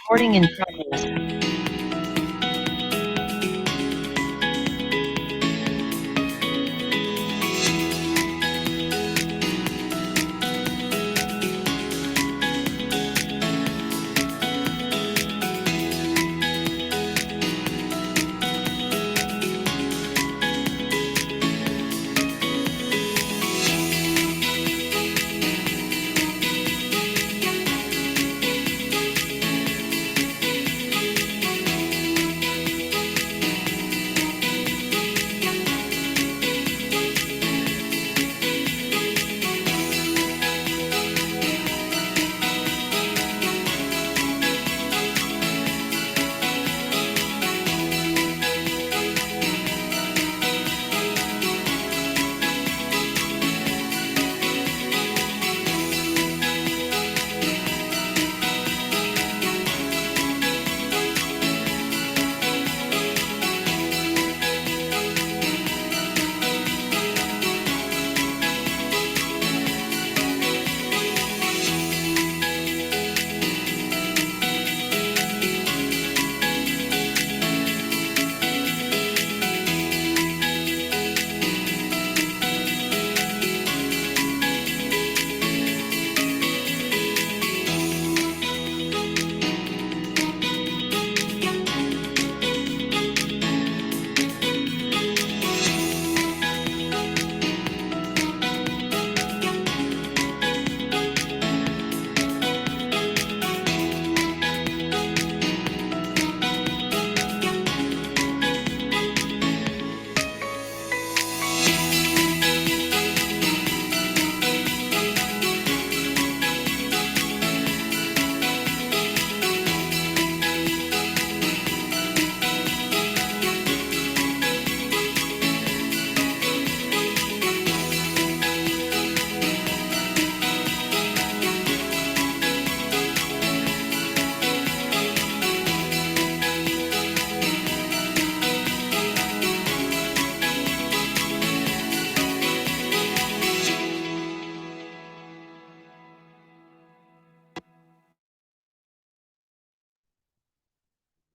Recording in progress.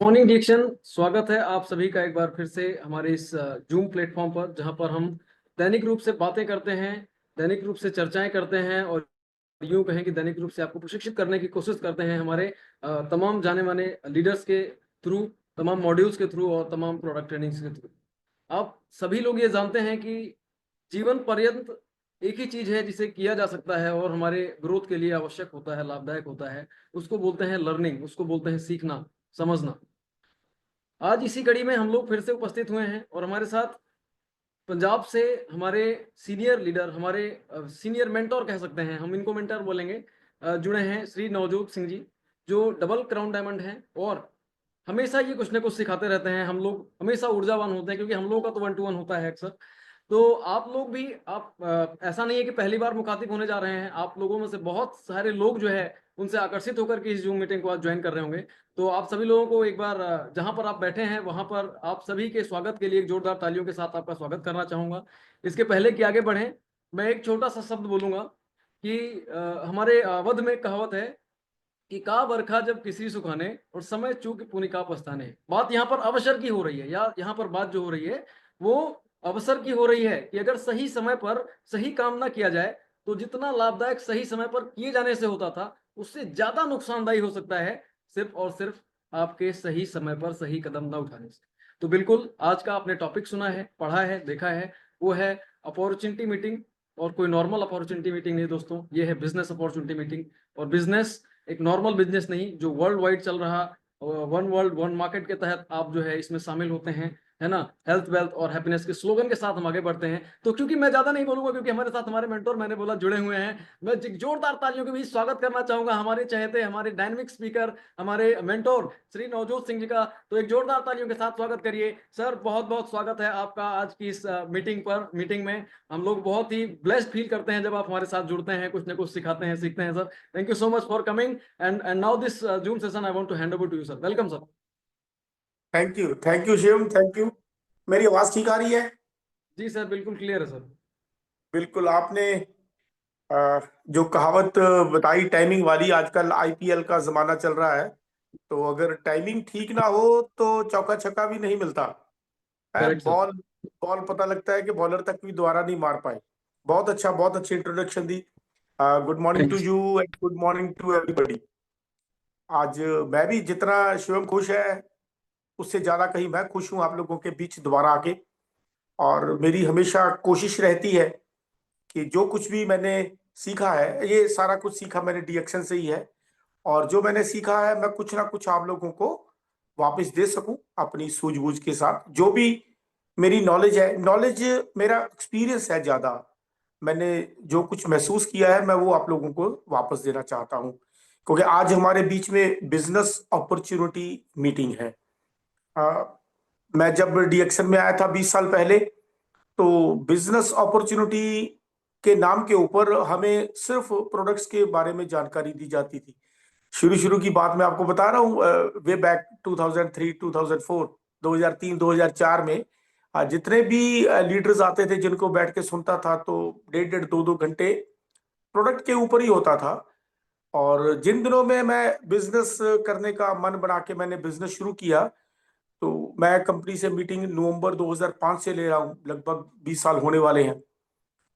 Morning diction, स्वागत है आप सभी का एक बार फिर से हमारे इस जूम प्लेटफॉर्म पर, जहां पर हम दैनिक रूप से बातें करते हैं, दैनिक रूप से चर्चाएं करते हैं और यूं कहें कि दैनिक रूप से आपको प्रशिक्षित करने की कोशिश करते हैं हमारे तमाम जाने माने लीडर्स के थ्रू, तमाम मॉड्यूल्स के थ्रू और तमाम प्रोडक्ट ट्रेनिंग्स के थ्रू। आप सभी लोग ये जानते हैं कि जीवन पर्यंत एक ही चीज है जिसे किया जा सकता है और हमारे ग्रोथ के लिए आवश्यक होता है, लाभदायक होता है। उसको बोलते हैं लर्निंग, उसको बोलते हैं सीखना, समझना। आज इसी कड़ी में हम लोग फिर से उपस्थित हुए हैं और हमारे साथ पंजाब से हमारे सीनियर लीडर, हमारे सीनियर मेंटोर कह सकते हैं, हम इनको मेंटर बोलेंगे, जुड़े हैं श्री नवजोत सिंह जी, जो डबल क्राउन डायमंड हैं और हमेशा ये कुछ ना कुछ सिखाते रहते हैं। हम लोग हमेशा ऊर्जावान होते हैं क्योंकि हम लोगों का तो 1-to-1 होता है अक्सर। तो आप लोग भी, आप ऐसा नहीं है कि पहली बार मुखातिब होने जा रहे हैं, आप लोगों में से बहुत सारे लोग जो है उनसे आकर्षित होकर के इस जूम मीटिंग को आज ज्वाइन कर रहे होंगे। तो आप सभी लोगों को एक बार जहां पर आप बैठे हैं वहां पर आप सभी के स्वागत के लिए एक जोरदार तालियों के साथ आपका स्वागत करना चाहूंगा। इसके पहले कि आगे बढ़ें, मैं एक छोटा सा शब्द बोलूंगा कि हमारे अवध में कहावत है कि का बरखा जब किसी सुखाने और समय चूक पुनि का पछताने। बात यहाँ पर अवसर की हो रही है, या यहाँ पर बात जो हो रही है वो अवसर की हो रही है कि अगर सही समय पर सही काम ना किया जाए तो जितना लाभदायक सही समय पर किए जाने से होता था, उससे ज्यादा नुकसानदायी हो सकता है सिर्फ और सिर्फ आपके सही समय पर सही कदम न उठाने से। तो बिल्कुल आज का आपने टॉपिक सुना है, पढ़ा है, देखा है, वो है अपॉर्चुनिटी मीटिंग। और कोई नॉर्मल अपॉर्चुनिटी मीटिंग नहीं दोस्तों, ये है बिजनेस अपॉर्चुनिटी मीटिंग। और बिजनेस एक नॉर्मल बिजनेस नहीं, जो वर्ल्ड वाइड चल रहा, वन वर्ल्ड वन मार्केट के तहत आप जो है इसमें शामिल होते हैं, है ना। हेल्थ वेल्थ और हैप्पीनेस के स्लोगन के साथ हम आगे बढ़ते हैं। तो क्योंकि मैं ज्यादा नहीं बोलूंगा, क्योंकि हमारे साथ हमारे मेंटोर, मैंने बोला, जुड़े हुए हैं, मैं जोरदार तालियों के बीच स्वागत करना चाहूंगा हमारे चहेते, हमारे डायनेमिक स्पीकर, हमारे मेंटोर श्री नवजोत सिंह जी का। तो एक जोरदार तालियों के साथ स्वागत करिए सर। बहुत बहुत स्वागत है आपका आज की इस मीटिंग में। हम लोग बहुत ही ब्लेस्ड फील करते हैं जब आप हमारे साथ जुड़ते हैं, कुछ ना कुछ सिखाते हैं, सीखते हैं sir. Thank you so much for coming and now this Zoom session I want to hand over to you sir. Welcome sir. Thank you Shivam, thank you. मेरी आवाज ठीक आ रही है? जी सर, बिल्कुल क्लियर है सर। बिल्कुल। आपने जो कहावत बताई टाइमिंग वाली, आजकल आईपीएल का जमाना चल रहा है तो अगर टाइमिंग ठीक ना हो तो चौका छक्का भी नहीं मिलता है। Correct sir. बॉल बॉल पता लगता है कि बॉलर तक भी दोबारा नहीं मार पाए। बहुत अच्छा, बहुत अच्छी इंट्रोडक्शन दी। Good morning to thanks. You and good morning to everybody. आज मैं भी जितना शिवम खुश है उससे ज्यादा कहीं मैं खुश हूं आप लोगों के बीच दोबारा आके। और मेरी हमेशा कोशिश रहती है कि जो कुछ भी मैंने सीखा है, ये सारा कुछ सीखा मैंने डीएक्शन से ही है। और जो मैंने सीखा है मैं कुछ ना कुछ आप लोगों को वापस दे सकूं अपनी सूझबूझ के साथ। जो भी मेरी नॉलेज है, नॉलेज मेरा एक्सपीरियंस है ज्यादा, मैंने जो कुछ महसूस किया है मैं वो आप लोगों को वापस देना चाहता हूं। क्योंकि आज हमारे बीच में बिजनेस अपॉर्चुनिटी मीटिंग है। अ, मैं जब डीएक्शन में आया था 20 साल पहले, तो बिजनेस अपॉर्चुनिटी के नाम के ऊपर हमें सिर्फ प्रोडक्ट्स के बारे में जानकारी दी जाती थी। शुरू शुरू की बात मैं आपको बता रहा हूँ, वे बैक 2003 2004 2003 2004 में जितने भी लीडर्स आते थे जिनको बैठ के सुनता था, तो 1.5 1.5 2 2 घंटे प्रोडक्ट के ऊपर ही होता था। और जिन दिनों में मैं बिजनेस करने का मन बना के मैंने बिजनेस शुरू किया, तो मैं कंपनी से मीटिंग नवंबर 2005 से ले रहा हूँ, लगभग 20 साल होने वाले हैं।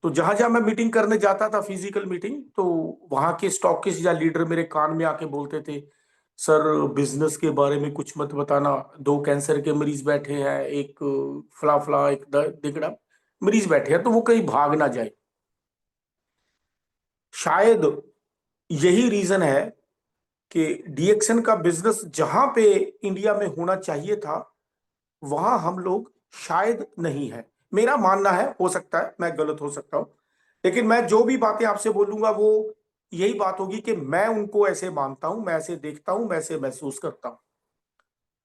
तो जहां जहां मैं मीटिंग करने जाता था, फिजिकल मीटिंग, तो वहां के स्टॉकिस्ट या लीडर मेरे कान में आके बोलते थे, सर बिजनेस के बारे में कुछ मत बताना, 2 कैंसर के मरीज बैठे हैं, एक फला फला, एक दिगड़ा मरीज बैठे हैं, तो वो कहीं भाग ना जाए। शायद यही रीजन है कि डीएक्शन का बिजनेस जहां पे इंडिया में होना चाहिए था, वहां हम लोग शायद नहीं है। मेरा मानना है, हो सकता है मैं गलत हो सकता हूं, लेकिन मैं जो भी बातें आपसे बोलूंगा वो यही बात होगी कि मैं उनको ऐसे मानता हूं, मैं ऐसे देखता हूं, मैं ऐसे महसूस करता हूं।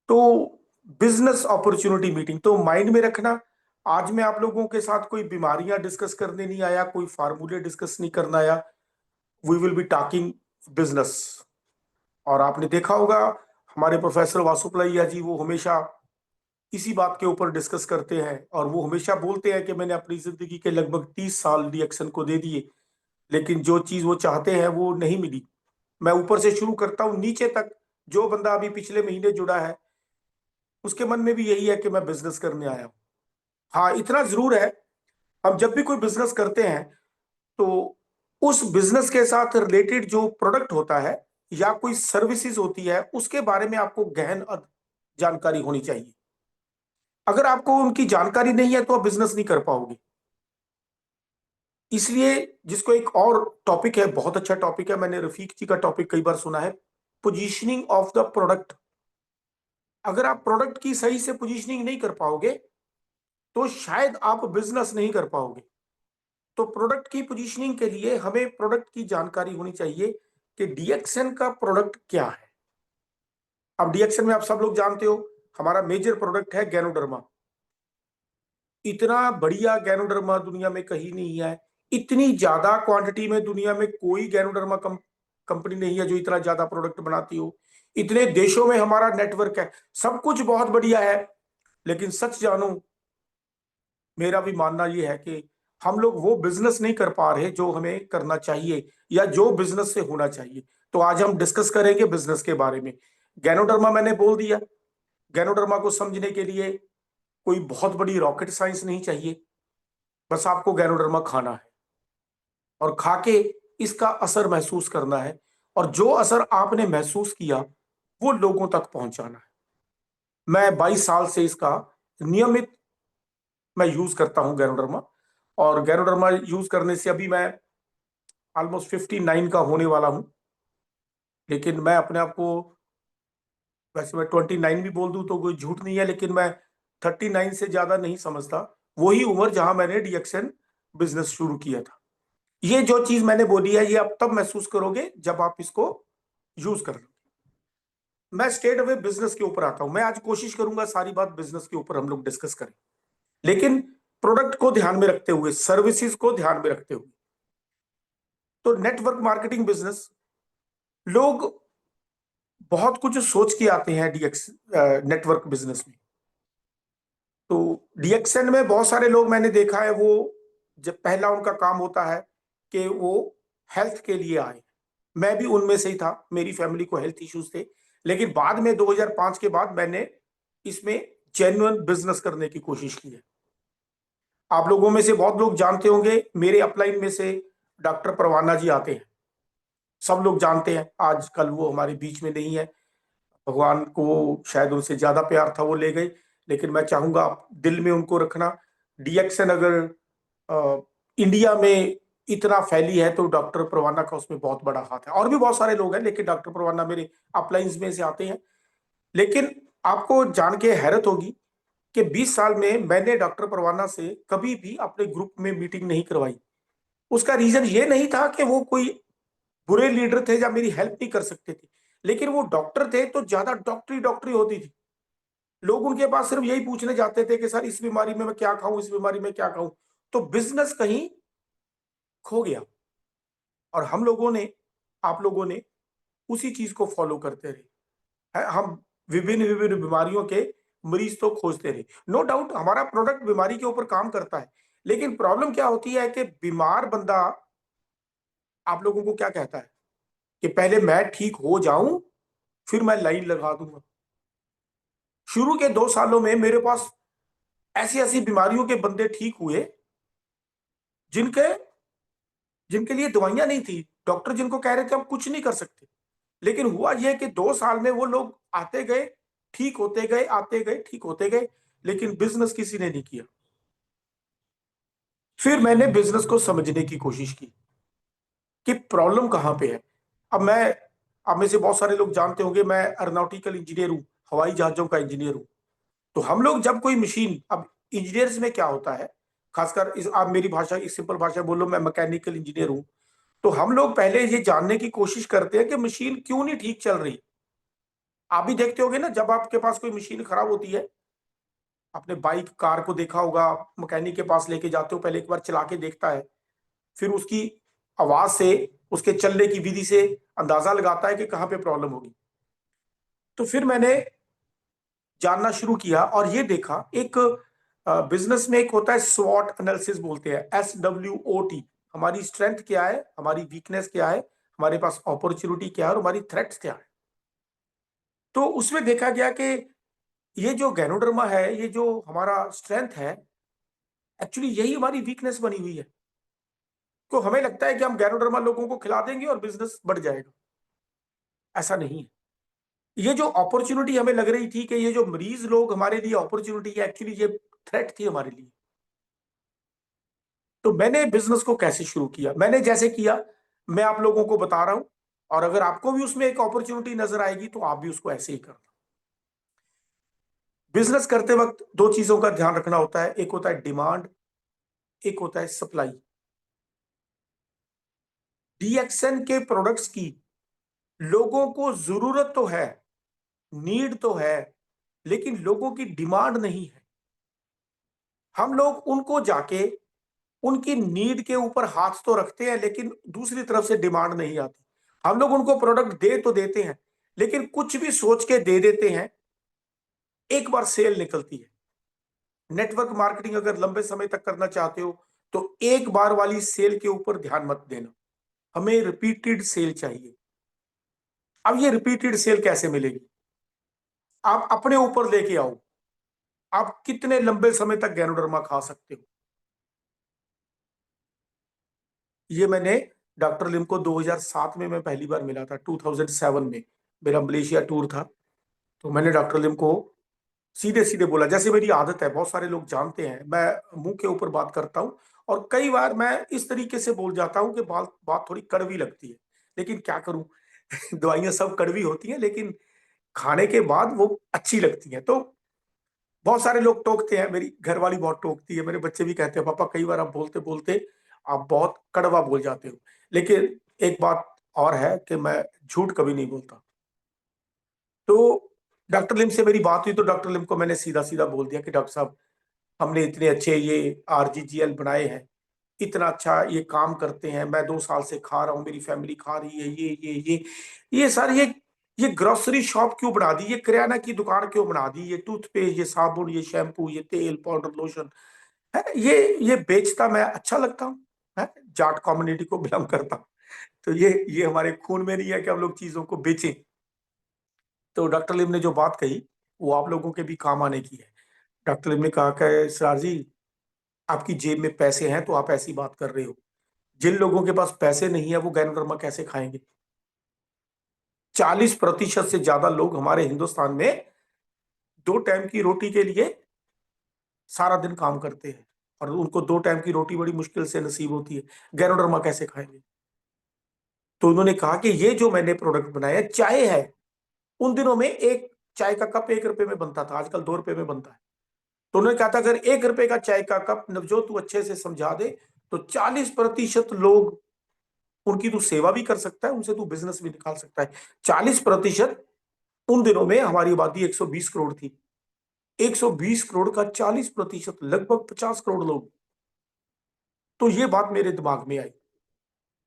तो बिजनेस अपॉर्चुनिटी मीटिंग तो माइंड में रखना। आज मैं आप लोगों के साथ कोई बीमारियां डिस्कस करने नहीं आया, कोई फार्मूले डिस्कस नहीं करना आया। We will be talking business. और आपने देखा होगा हमारे प्रोफेसर वासुपलैया जी, वो हमेशा इसी बात के ऊपर डिस्कस करते हैं। और वो हमेशा बोलते हैं कि मैंने अपनी जिंदगी के लगभग 30 साल डीएक्शन को दे दिए, लेकिन जो चीज वो चाहते हैं वो नहीं मिली। मैं ऊपर से शुरू करता हूँ नीचे तक। जो बंदा अभी पिछले महीने जुड़ा है, उसके मन में भी यही है कि मैं बिजनेस करने आया हूँ। हाँ, इतना जरूर है, हम जब भी कोई बिजनेस करते हैं तो उस बिजनेस के साथ रिलेटेड जो प्रोडक्ट होता है या कोई सर्विसेज होती है, उसके बारे में आपको गहन जानकारी होनी चाहिए। अगर आपको उनकी जानकारी नहीं है तो आप बिजनेस नहीं कर पाओगे। इसलिए जिसको एक और टॉपिक है, बहुत अच्छा टॉपिक है, मैंने रफीक जी का टॉपिक कई बार सुना है, पोजीशनिंग ऑफ द प्रोडक्ट। अगर आप प्रोडक्ट की सही से पोजीशनिंग नहीं कर पाओगे तो शायद आप बिजनेस नहीं कर पाओगे। तो प्रोडक्ट की पोजीशनिंग के लिए हमें प्रोडक्ट की जानकारी होनी चाहिए कि डीएक्सन का प्रोडक्ट क्या है। अब डीएक्सन में आप सब लोग जानते हो, हमारा मेजर प्रोडक्ट है गैनोडर्मा। इतना बढ़िया गैनोडर्मा दुनिया में कहीं नहीं है। इतनी ज्यादा क्वांटिटी में दुनिया में कोई गैनोडर्मा कंपनी नहीं है जो इतना ज्यादा प्रोडक्ट बनाती हो। इतने देशों में हमारा नेटवर्क है, सब कुछ बहुत बढ़िया है। लेकिन सच जानूं, मेरा भी मानना यह है कि हम लोग वो बिजनेस नहीं कर पा रहे जो हमें करना चाहिए या जो बिजनेस से होना चाहिए। तो आज हम डिस्कस करेंगे बिजनेस के बारे में। गैनोडर्मा मैंने बोल दिया। गैनोडर्मा को समझने के लिए कोई बहुत बड़ी रॉकेट साइंस नहीं चाहिए, बस आपको गैनोडर्मा खाना है और खा के इसका असर महसूस करना है। और जो असर आपने महसूस किया वो लोगों तक पहुंचाना है। मैं 22 साल से इसका नियमित मैं यूज करता हूं गैनोडर्मा। और गैनोडर्मा यूज करने से अभी मैं ऑलमोस्ट 59 का होने वाला हूं। लेकिन मैं अपने आप को, वैसे मैं 29 भी बोल दूं तो कोई झूठ नहीं है, लेकिन मैं 39 से ज्यादा नहीं समझता। वही उम्र जहां मैंने डीएक्शन बिजनेस शुरू किया था। ये जो चीज मैंने बोली है ये आप तब महसूस करोगे जब आप इसको यूज कर। मैं स्टेट अवे बिजनेस के ऊपर आता हूं। मैं आज कोशिश करूंगा सारी बात बिजनेस के ऊपर हम लोग डिस्कस करें, लेकिन प्रोडक्ट को ध्यान में रखते हुए, सर्विसेज को ध्यान में रखते हुए। तो नेटवर्क मार्केटिंग बिजनेस, लोग बहुत कुछ सोच के आते हैं डीएक्स नेटवर्क बिजनेस में। तो डीएक्सन में बहुत सारे लोग मैंने देखा है, वो जब पहला उनका काम होता है कि वो हेल्थ के लिए आए। मैं भी उनमें से ही था, मेरी फैमिली को हेल्थ इश्यूज थे। लेकिन बाद में 2005 के बाद मैंने इसमें जेन्युइन बिजनेस करने की कोशिश की है। आप लोगों में से बहुत लोग जानते होंगे, मेरे अपलाइन में से डॉक्टर परवाना जी आते हैं, सब लोग जानते हैं। आजकल वो हमारे बीच में नहीं है, भगवान को शायद उनसे ज्यादा प्यार था, वो ले गए, लेकिन मैं चाहूंगा आप दिल में उनको रखना। डीएक्सन अगर इंडिया में इतना फैली है तो डॉक्टर परवाना का उसमें बहुत बड़ा हाथ है। और भी बहुत सारे लोग हैं, लेकिन डॉक्टर परवाना मेरे अपलाइंस में से आते हैं। लेकिन आपको जान के हैरत होगी कि 20 साल में मैंने डॉक्टर परवाना से कभी भी अपने ग्रुप में मीटिंग नहीं करवाई। उसका रीजन ये नहीं था कि वो कोई बुरे लीडर थे या मेरी हेल्प नहीं कर सकते थे, लेकिन वो डॉक्टर थे तो ज्यादा डॉक्टरी डॉक्टरी होती थी। लोग उनके पास सिर्फ यही पूछने जाते थे कि सर इस बीमारी में मैं क्या खाऊं, इस बीमारी में क्या खाऊं। तो बिजनेस कहीं खो गया। और हम लोगों ने, आप लोगों ने उसी चीज को फॉलो करते रहे हैं। हम विभिन्न विभिन्न बीमारियों के मरीज तो खोजते रहे। नो डाउट हमारा प्रोडक्ट बीमारी के ऊपर काम करता है, लेकिन प्रॉब्लम क्या होती है कि बीमार बंदा आप लोगों को क्या कहता है कि पहले मैं ठीक हो जाऊं फिर मैं लाइन लगा दूंगा। शुरू के 2 सालों में मेरे पास ऐसी ऐसी बीमारियों के बंदे ठीक हुए जिनके जिनके लिए दवाइयां नहीं थी। डॉक्टर जिनको कह रहे थे हम कुछ नहीं कर सकते। लेकिन हुआ यह कि 2 साल में वो लोग आते गए, ठीक होते गए, आते गए, ठीक होते गए, लेकिन बिजनेस किसी ने नहीं किया। फिर मैंने बिजनेस को समझने की कोशिश की कि प्रॉब्लम कहां पे है। अब मैं, आप में से बहुत सारे लोग जानते होंगे मैं एरोनॉटिकल इंजीनियर हूं, हवाई जहाजों का इंजीनियर हूं। तो हम लोग जब कोई मशीन, अब इंजीनियर्स में क्या होता है, खासकर इस, आप मेरी भाषा, इस सिंपल भाषा बोलो, मैं मैकेनिकल इंजीनियर हूं। तो हम लोग पहले ये जानने की कोशिश करते हैं कि मशीन क्यों नहीं ठीक चल रही। आप भी देखते होगे ना, जब आपके पास कोई मशीन खराब होती है, आपने बाइक कार को देखा होगा, मैकेनिक के पास लेके जाते हो, पहले एक बार चला के देखता है, फिर उसकी आवाज से, उसके चलने की विधि से अंदाजा लगाता है कि कहाँ पे प्रॉब्लम होगी। तो फिर मैंने जानना शुरू किया और ये देखा, एक बिजनेस में एक होता है स्वॉट एनालिसिस बोलते हैं, SWOT। हमारी स्ट्रेंथ क्या है, हमारी वीकनेस क्या है, हमारे पास अपॉर्चुनिटी क्या है और हमारी थ्रेट्स क्या है। तो उसमें देखा गया कि ये जो गैनोडर्मा है, ये जो हमारा स्ट्रेंथ है, एक्चुअली यही हमारी वीकनेस बनी हुई है। तो हमें लगता है कि हम गैनोडर्मा लोगों को खिला देंगे और बिजनेस बढ़ जाएगा। ऐसा नहीं है। ये जो अपॉर्चुनिटी हमें लग रही थी कि ये जो मरीज लोग हमारे लिए अपॉर्चुनिटी है, एक्चुअली ये थ्रेट थी हमारे लिए। तो मैंने बिजनेस को कैसे शुरू किया, मैंने जैसे किया मैं आप लोगों को बता रहा हूं, और अगर आपको भी उसमें एक अपॉर्चुनिटी नजर आएगी तो आप भी उसको ऐसे ही करना। बिजनेस करते वक्त दो चीजों का ध्यान रखना होता है, एक होता है डिमांड, एक होता है सप्लाई। डीएक्सएन के प्रोडक्ट्स की लोगों को जरूरत तो है, नीड तो है, लेकिन लोगों की डिमांड नहीं है। हम लोग उनको जाके उनकी नीड के ऊपर हाथ तो रखते हैं, लेकिन दूसरी तरफ से डिमांड नहीं आती। हम लोग उनको प्रोडक्ट दे तो देते हैं, लेकिन कुछ भी सोच के दे देते हैं, एक बार सेल निकलती है। नेटवर्क मार्केटिंग अगर लंबे समय तक करना चाहते हो तो एक बार वाली सेल के ऊपर ध्यान मत देना, हमें रिपीटेड सेल चाहिए। अब ये रिपीटेड सेल कैसे मिलेगी, आप अपने ऊपर लेके आओ, आप कितने लंबे समय तक गैनोडर्मा खा सकते हो। ये मैंने डॉक्टर लिम को 2007 में मैं पहली बार मिला था, 2007 में मेरा मलेशिया टूर था। तो मैंने डॉक्टर लिम को सीधे सीधे बोला, जैसे मेरी आदत है, बहुत सारे लोग जानते हैं मैं मुंह के ऊपर बात करता हूं, और कई बार मैं इस तरीके से बोल जाता हूं कि बात बात थोड़ी कड़वी लगती है, लेकिन क्या करूं दवाइयां सब कड़वी होती हैं, लेकिन खाने के बाद वो अच्छी लगती हैं। तो बहुत सारे लोग टोकते हैं, मेरी घरवाली बहुत टोकती है, मेरे बच्चे भी कहते हैं पापा कई बार आप बोलते बोलते आप बहुत कड़वा बोल जाते हो। लेकिन एक बात और है कि मैं झूठ कभी नहीं बोलता। तो डॉक्टर लिम से मेरी बात हुई तो डॉक्टर लिम को मैंने सीधा सीधा बोल दिया कि डॉक्टर साहब, हमने इतने अच्छे ये RGGL बनाए हैं, इतना अच्छा ये काम करते हैं, मैं 2 साल से खा रहा हूँ, मेरी फैमिली खा रही है, ये सर, ये ग्रोसरी शॉप क्यों बना दी, ये किराना की दुकान क्यों बना दी, ये टूथपेस्ट, ये साबुन, ये शैम्पू, ये तेल, पाउडर, लोशन है, ये बेचता मैं अच्छा लगता हूँ है, जाट कम्युनिटी को बिलोंग करता हूँ। तो ये हमारे खून में नहीं है कि हम लोग चीजों को बेचें। तो डॉक्टर लिम ने जो बात कही वो आप लोगों के भी काम आने की है। डॉक्टर लिम ने कहा कि सिराज जी, आपकी जेब में पैसे हैं तो आप ऐसी बात कर रहे हो, जिन लोगों के पास पैसे नहीं है वो गैनोडर्मा कैसे खाएंगे? 40% से ज्यादा लोग हमारे हिंदुस्तान में 2 टाइम की रोटी के लिए सारा दिन काम करते हैं, और उनको 2 टाइम की रोटी बड़ी मुश्किल से नसीब होती है, गैनोडर्मा कैसे खाएंगे? तो उन्होंने कहा कि ये जो मैंने प्रोडक्ट बनाया, चाय है, उन दिनों में एक चाय का कप 1 रुपए में बनता था, आजकल 2 रुपए में बनता है। तो उन्होंने कहा था अगर 1 रुपए का चाय का कप नवजोत तू अच्छे से समझा दे तो 40% लोग, उनकी तू सेवा भी कर सकता है, उनसे तू बिजनेस भी निकाल सकता है। 40%। उन दिनों में हमारी आबादी 120 करोड़ थी। 120 करोड़ का 40%, लगभग 50 करोड़ लोग। तो ये बात मेरे दिमाग में आई।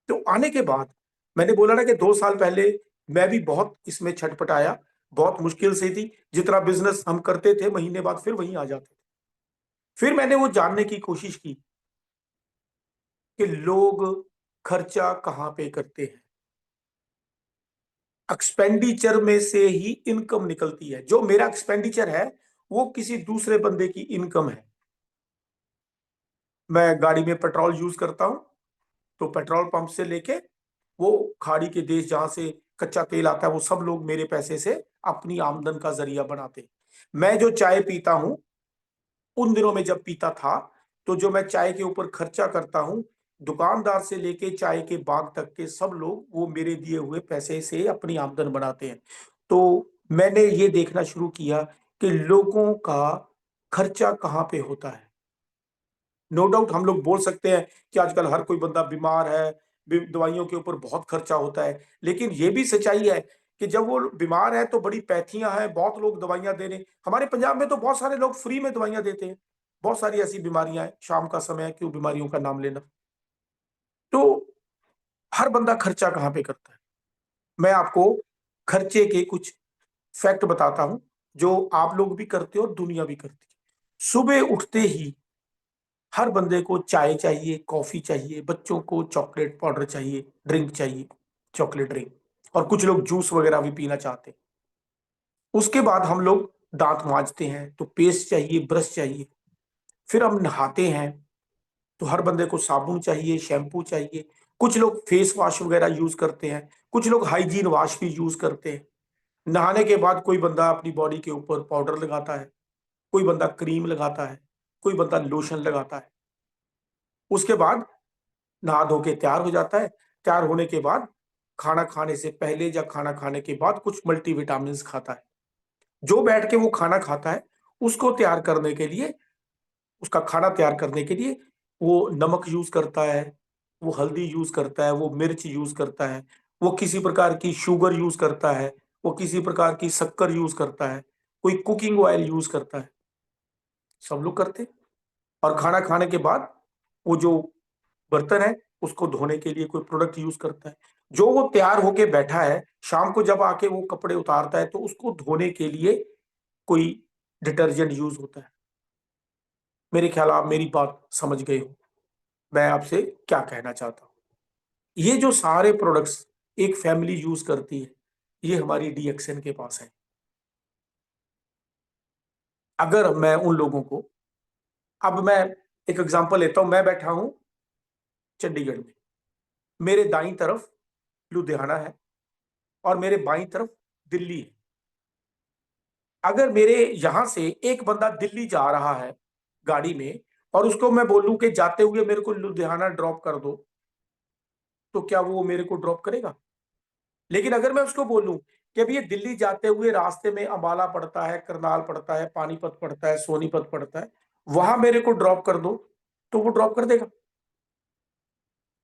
तो आने के बाद मैंने बोला ना कि 2 साल पहले मैं भी बहुत इसमें छटपटाया, बहुत मुश्किल से थी। जितना बिजनेस हम करते थे महीने बाद फिर वहीं आ जाते थे। फिर मैंने वो जानने की कोशिश की कि लोग खर्चा कहां पे करते हैं। एक्सपेंडिचर में से ही इनकम निकलती है। जो मेरा एक्सपेंडिचर है वो किसी दूसरे बंदे की इनकम है। मैं गाड़ी में पेट्रोल यूज करता हूं, तो पेट्रोल पंप से लेके वो खाड़ी के देश जहां से कच्चा तेल आता है, वो सब लोग मेरे पैसे से अपनी आमदन का जरिया बनाते हैं। मैं जो चाय पीता हूं, उन दिनों में जब पीता था, तो जो मैं चाय के ऊपर खर्चा करता हूं, दुकानदार से लेके चाय के बाग तक के सब लोग वो मेरे दिए हुए पैसे से अपनी आमदन बनाते हैं। तो मैंने ये देखना शुरू किया कि लोगों का खर्चा कहाँ पे होता है। नो डाउट हम लोग बोल सकते हैं कि आजकल हर कोई बंदा बीमार है, दवाइयों के ऊपर बहुत खर्चा होता है, लेकिन ये भी सच्चाई है कि जब वो बीमार है तो बड़ी पैथियां हैं, बहुत लोग दवाइयां दे रहे हैं। हमारे पंजाब में तो बहुत सारे लोग फ्री में दवाइयां देते हैं। बहुत सारी ऐसी बीमारियां हैं, शाम का समय है, क्यों बीमारियों का नाम लेना। तो हर बंदा खर्चा कहाँ पे करता है। मैं आपको खर्चे के कुछ फैक्ट बताता हूं, जो आप लोग भी करते हो और दुनिया भी करती है। सुबह उठते ही हर बंदे को चाय चाहिए, कॉफी चाहिए, बच्चों को चॉकलेट पाउडर चाहिए, ड्रिंक चाहिए, चॉकलेट ड्रिंक, और कुछ लोग जूस वगैरह भी पीना चाहते हैं। उसके बाद हम लोग दांत मांजते हैं तो पेस्ट चाहिए, ब्रश चाहिए। फिर हम नहाते हैं तो हर बंदे को साबुन चाहिए, शैम्पू चाहिए। कुछ लोग फेस वॉश वगैरह यूज करते हैं, कुछ लोग हाइजीन वॉश भी यूज करते हैं। नहाने के बाद कोई बंदा अपनी बॉडी के ऊपर पाउडर लगाता है, कोई बंदा क्रीम लगाता है, कोई बंदा लोशन लगाता है। उसके बाद नहा धो के तैयार हो जाता है। तैयार होने के बाद खाना खाने से पहले या खाना खाने के बाद कुछ मल्टीविटामिन खाता है। जो बैठ के वो खाना खाता है, उसको तैयार करने के लिए, उसका खाना तैयार करने के लिए वो नमक यूज करता है, वो हल्दी यूज करता है, वो मिर्च यूज करता है, वो किसी प्रकार की शुगर यूज करता है, वो किसी प्रकार की शक्कर यूज करता है, कोई कुकिंग ऑयल यूज करता है। सब लोग करते हैं। और खाना खाने के बाद वो जो बर्तन है उसको धोने के लिए कोई प्रोडक्ट यूज करता है। जो वो तैयार होके बैठा है, शाम को जब आके वो कपड़े उतारता है तो उसको धोने के लिए कोई डिटर्जेंट यूज होता है। मेरे ख्याल आप मेरी बात समझ गए हो मैं आपसे क्या कहना चाहता हूँ। ये जो सारे प्रोडक्ट्स एक फैमिली यूज करती है, ये हमारी डीएक्सएन के पास है। अगर मैं उन लोगों को, अब मैं एक एग्जांपल लेता हूं, मैं बैठा हूं चंडीगढ़ में, मेरे दाईं तरफ लुधियाना है और मेरे बाईं तरफ दिल्ली है। अगर मेरे यहां से एक बंदा दिल्ली जा रहा है गाड़ी में, और उसको मैं बोलूं कि जाते हुए मेरे को लुधियाना ड्रॉप कर दो, तो क्या वो मेरे को ड्रॉप करेगा? लेकिन अगर मैं उसको बोलूं कि अब ये दिल्ली जाते हुए रास्ते में अंबाला पड़ता है, करनाल पड़ता है, पानीपत पड़ता है, सोनीपत पड़ता है, वहां मेरे को ड्रॉप कर दो, तो वो ड्रॉप कर देगा।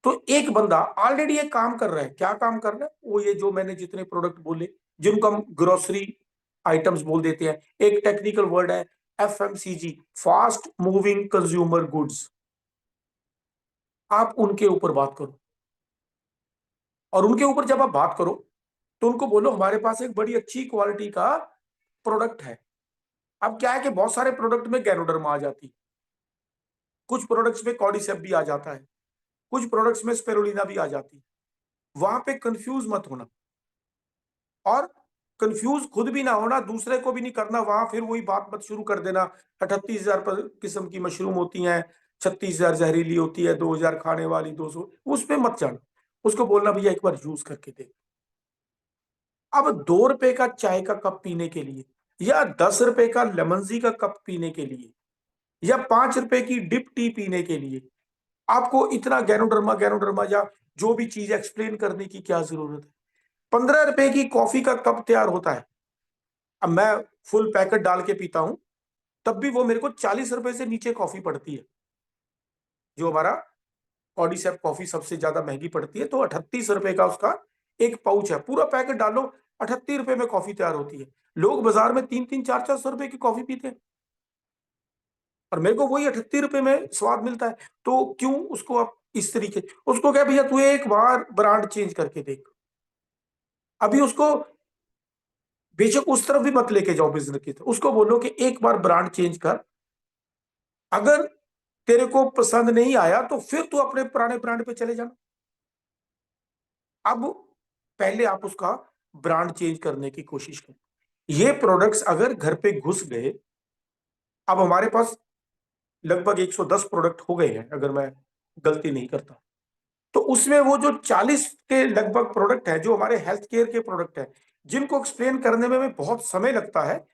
तो एक बंदा ऑलरेडी एक काम कर रहा है। क्या काम कर रहा है वो? ये जो मैंने जितने प्रोडक्ट बोले, जिनको हम ग्रोसरी आइटम्स बोल देते हैं, एक टेक्निकल वर्ड है FMCG, fast moving consumer goods. आप उनके ऊपर बात करो, और उनके ऊपर जब आप बात करो तो उनको बोलो हमारे पास एक बड़ी अच्छी क्वालिटी का प्रोडक्ट है। अब क्या है कि बहुत सारे प्रोडक्ट में गैनोडर्मा आ जाती, कुछ प्रोडक्ट्स में कॉर्डिसेप भी आ जाता है, कुछ प्रोडक्ट्स में स्पेरुलिना भी आ जाती। वहां पे कंफ्यूज मत होना। और कंफ्यूज खुद भी ना होना, दूसरे को भी नहीं करना, वहां फिर वही बात मत शुरू कर देना 38,000 किस्म की मशरूम होती हैं, 36,000 जहरीली होती है, 2,000 खाने वाली, 200, उस पे मत जाना। उसको बोलना भैया एक बार यूज करके देख। अब 2 रुपए का चाय का कप पीने के लिए, या 10 रुपए का लेमन जी का कप पीने के लिए, या 5 रुपए की डिप टी पीने के लिए आपको इतना गैनोडर्मा या जो भी चीज एक्सप्लेन करने की क्या जरूरत है? 15 रुपए की कॉफी का कप तैयार होता है। अब मैं फुल पैकेट डाल के पीता हूं, तब भी वो मेरे को 40 रुपए से नीचे कॉफी पड़ती है। जो हमारा ऑडिसेप कॉफी सबसे ज्यादा महंगी पड़ती है, तो 38 रुपए का उसका एक पाउच है, पूरा पैकेट डालो, 38 रुपए में कॉफी तैयार होती है। लोग बाजार में 3-3, 4-4 रुपए की कॉफी पीते हैं, और मेरे को वही 38 रुपए में स्वाद मिलता है। तो क्यों उसको आप इस तरीके, उसको क्या भैया तू एक बार ब्रांड चेंज करके देख। अभी उसको बेशक उस तरफ भी मत लेके जाओ बिजनेस की तरफ, उसको बोलो कि एक बार ब्रांड चेंज कर, अगर तेरे को पसंद नहीं आया तो फिर तू अपने पुराने ब्रांड पे चले जाना। अब पहले आप उसका ब्रांड चेंज करने की कोशिश करें। ये प्रोडक्ट्स अगर घर पे घुस गए, अब हमारे पास लगभग 110 प्रोडक्ट हो गए हैं अगर मैं गलती नहीं करता, तो उसमें वो जो 40 के लगभग प्रोडक्ट है जो हमारे हेल्थ केयर के प्रोडक्ट है, जिनको एक्सप्लेन करने में बहुत समय लगता है।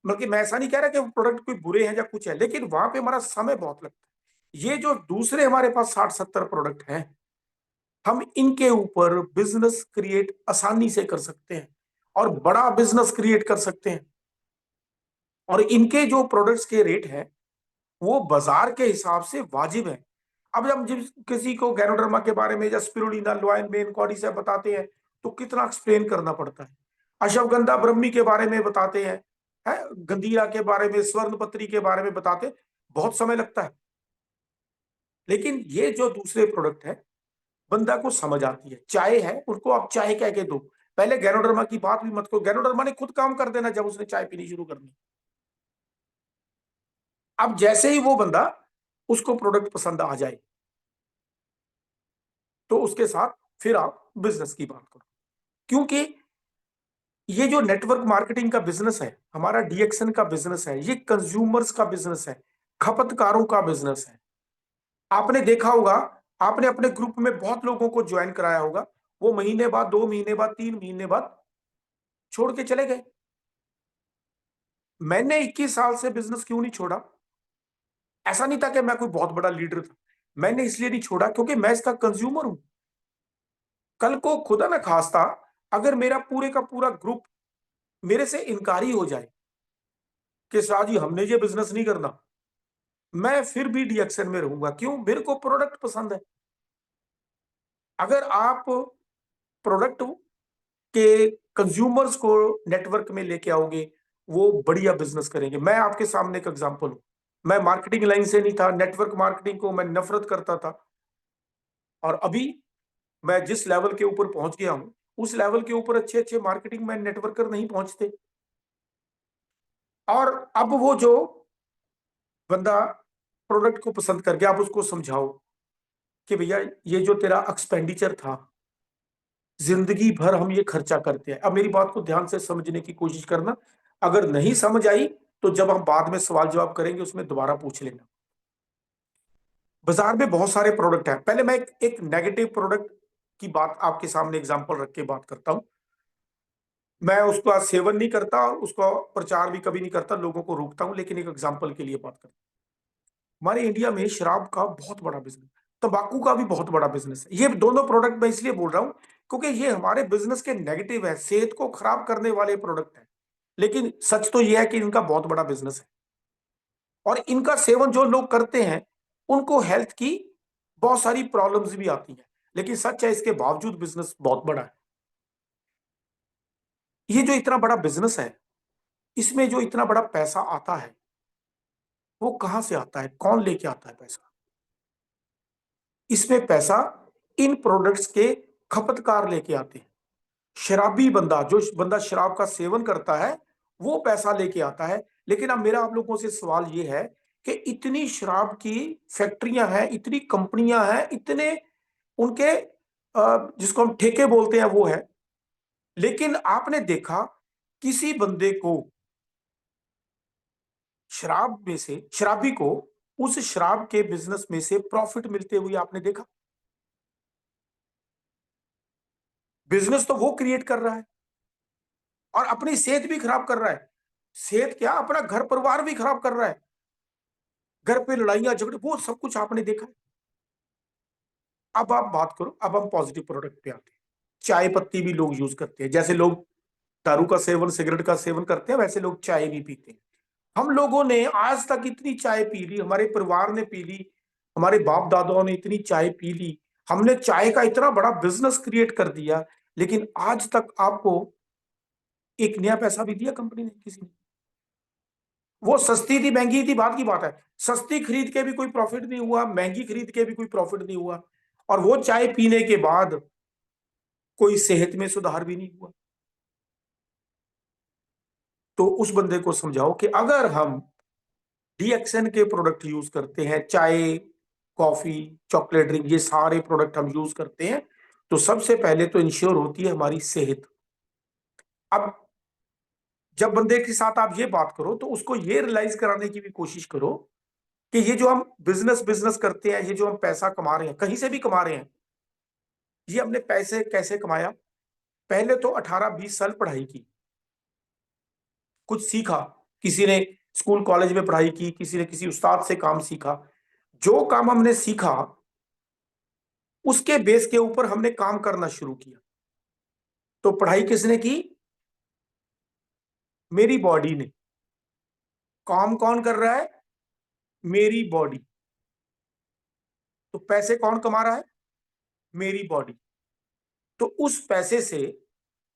बल्कि मैं ऐसा नहीं कह रहा कि वो प्रोडक्ट कोई बुरे हैं या कुछ है, लेकिन वहां पे हमारा समय बहुत लगता है। ये जो दूसरे हमारे पास 60-70 प्रोडक्ट हैं, हम इनके ऊपर बिजनेस क्रिएट आसानी से कर सकते हैं और बड़ा बिजनेस क्रिएट कर सकते हैं। और इनके जो प्रोडक्ट्स के रेट हैं वो बाजार के हिसाब से वाजिब है। अब जब जिस किसी को गैनोडर्मा के बारे में या स्पिरुलिना, लोइन मेन कॉर्डिसेप बताते हैं तो कितना एक्सप्लेन करना पड़ता है। अश्वगंधा ब्रह्मी के बारे में बताते हैं, है गंधीरा के बारे में, स्वर्णपत्री के बारे में बताते, बहुत समय लगता है। लेकिन ये जो दूसरे प्रोडक्ट है बंदा को समझ आती है। चाय है, उसको आप चाय कह के दो, पहले गैनोडर्मा की बात भी मत करो, गैनोडर्मा ने खुद काम कर देना जब उसने चाय पीनी शुरू करनी। अब जैसे ही वो बंदा, उसको प्रोडक्ट पसंद आ जाए, तो उसके साथ फिर आप बिजनेस की बात करो। क्योंकि ये जो नेटवर्क मार्केटिंग का बिजनेस है, हमारा डीएक्सन का बिजनेस है, ये कंज्यूमर्स का बिजनेस है, खपतकारों का बिजनेस है। आपने देखा होगा, आपने अपने ग्रुप में बहुत लोगों को ज्वाइन कराया होगा, वो महीने बाद, 2 महीने बाद, 3 महीने बाद छोड़ के चले गए। मैंने 21 साल से बिजनेस क्यों नहीं छोड़ा? ऐसा नहीं था कि मैं कोई बहुत बड़ा लीडर था, मैंने इसलिए नहीं छोड़ा क्योंकि मैं इसका कंज्यूमर हूं। कल को खुदा ना खास्ता अगर मेरा पूरे का पूरा ग्रुप मेरे से इनकारी हो जाए कि शाह जी हमने ये बिजनेस नहीं करना, मैं फिर भी डीएक्सन में रहूंगा। क्यों? मेरे को प्रोडक्ट पसंद है। अगर आप प्रोडक्ट के कंज्यूमर्स को नेटवर्क में लेके आओगे, वो बढ़िया बिजनेस करेंगे। मैं आपके सामने एक एग्जांपल हूं, मैं मार्केटिंग लाइन से नहीं था, नेटवर्क मार्केटिंग को मैं नफरत करता था, और अभी मैं जिस लेवल के ऊपर पहुंच गया हूं, उस लेवल के ऊपर अच्छे अच्छे मार्केटिंग मैन, नेटवर्कर नहीं पहुंचते। और अब वो जो बंदा प्रोडक्ट को पसंद कर गया, आप उसको समझाओ कि भैया ये जो तेरा एक्सपेंडिचर था, जिंदगी भर हम ये खर्चा करते हैं। अब मेरी बात को ध्यान से समझने की कोशिश करना, अगर नहीं समझ आई तो जब हम बाद में सवाल जवाब करेंगे उसमें दोबारा पूछ लेना। बाजार में बहुत सारे प्रोडक्ट हैं, पहले मैं एक नेगेटिव प्रोडक्ट की बात आपके सामने एग्जांपल रख के बात करता हूं। मैं उसका सेवन नहीं करता और उसका प्रचार भी कभी नहीं करता, लोगों को रोकता हूं, लेकिन एक एग्जांपल के लिए बात करता हूं। हमारे इंडिया में शराब का बहुत बड़ा बिजनेस, तंबाकू का भी बहुत बड़ा बिजनेस है। ये दोनों प्रोडक्ट मैं इसलिए बोल रहा हूं क्योंकि ये हमारे बिजनेस के नेगेटिव है, सेहत को खराब करने वाले प्रोडक्ट हैं। लेकिन सच तो यह है कि इनका बहुत बड़ा बिजनेस है, और इनका सेवन जो लोग करते हैं उनको हेल्थ की बहुत सारी प्रॉब्लम्स भी आती हैं। लेकिन सच है, इसके बावजूद बिजनेस बहुत बड़ा है। ये जो इतना बड़ा बिजनेस है, इसमें जो इतना बड़ा पैसा आता है, वो कहां से आता है? कौन लेके आता है पैसा? इसमें पैसा इन प्रोडक्ट्स के खपतकार लेके आते हैं। शराबी बंदा, जो बंदा शराब का सेवन करता है, वो पैसा लेके आता है। लेकिन अब मेरा आप लोगों से सवाल ये है कि इतनी शराब की फैक्ट्रियां हैं, इतनी कंपनियां हैं, इतने उनके जिसको हम ठेके बोलते हैं वो है, लेकिन आपने देखा किसी बंदे को, शराबी को उस शराब के बिजनेस में से प्रॉफिट मिलते हुए आपने देखा? बिजनेस तो वो क्रिएट कर रहा है और अपनी सेहत भी खराब कर रहा है। सेहत क्या, अपना घर परिवार भी खराब कर रहा है। घर पे लड़ाइयां झगड़े, वो सब कुछ आपने देखा है। अब आप बात करो, अब हम पॉजिटिव प्रोडक्ट पे आते हैं। चाय पत्ती भी लोग यूज करते हैं। जैसे लोग दारू का सेवन, सिगरेट का सेवन करते हैं, वैसे लोग चाय भी पीते हैं। हम लोगों ने आज तक इतनी चाय पी ली, हमारे परिवार ने पी ली, हमारे बाप दादाओं ने इतनी चाय पी ली, हमने चाय का इतना बड़ा बिजनेस क्रिएट कर दिया, लेकिन आज तक आपको एक नया पैसा भी दिया कंपनी ने, किसी ने? वो सस्ती थी महंगी थी बात की बात है। सस्ती खरीद के भी कोई प्रॉफिट नहीं हुआ, महंगी खरीद के भी कोई प्रॉफिट नहीं हुआ, और वो चाय पीने के बाद कोई सेहत में सुधार भी नहीं हुआ। तो उस बंदे को समझाओ कि अगर हम डीएक्सएन के प्रोडक्ट यूज करते हैं, चाय, कॉफी, चॉकलेट ड्रिंक, ये सारे प्रोडक्ट हम यूज करते हैं, तो सबसे पहले तो इंश्योर होती है हमारी सेहत। अब जब बंदे के साथ आप ये बात करो तो उसको ये रियलाइज कराने की भी कोशिश करो कि ये जो हम बिजनेस बिजनेस करते हैं, ये जो हम पैसा कमा रहे हैं, कहीं से भी कमा रहे हैं, ये हमने पैसे कैसे कमाया? पहले तो 18-20 साल पढ़ाई की, कुछ सीखा, किसी ने स्कूल कॉलेज में पढ़ाई की, किसी ने किसी उस्ताद से काम सीखा। जो काम हमने सीखा उसके बेस के ऊपर हमने काम करना शुरू किया। तो पढ़ाई किसने की? मेरी बॉडी ने। काम कौन कर रहा है? मेरी बॉडी। तो पैसे कौन कमा रहा है? मेरी बॉडी। तो उस पैसे से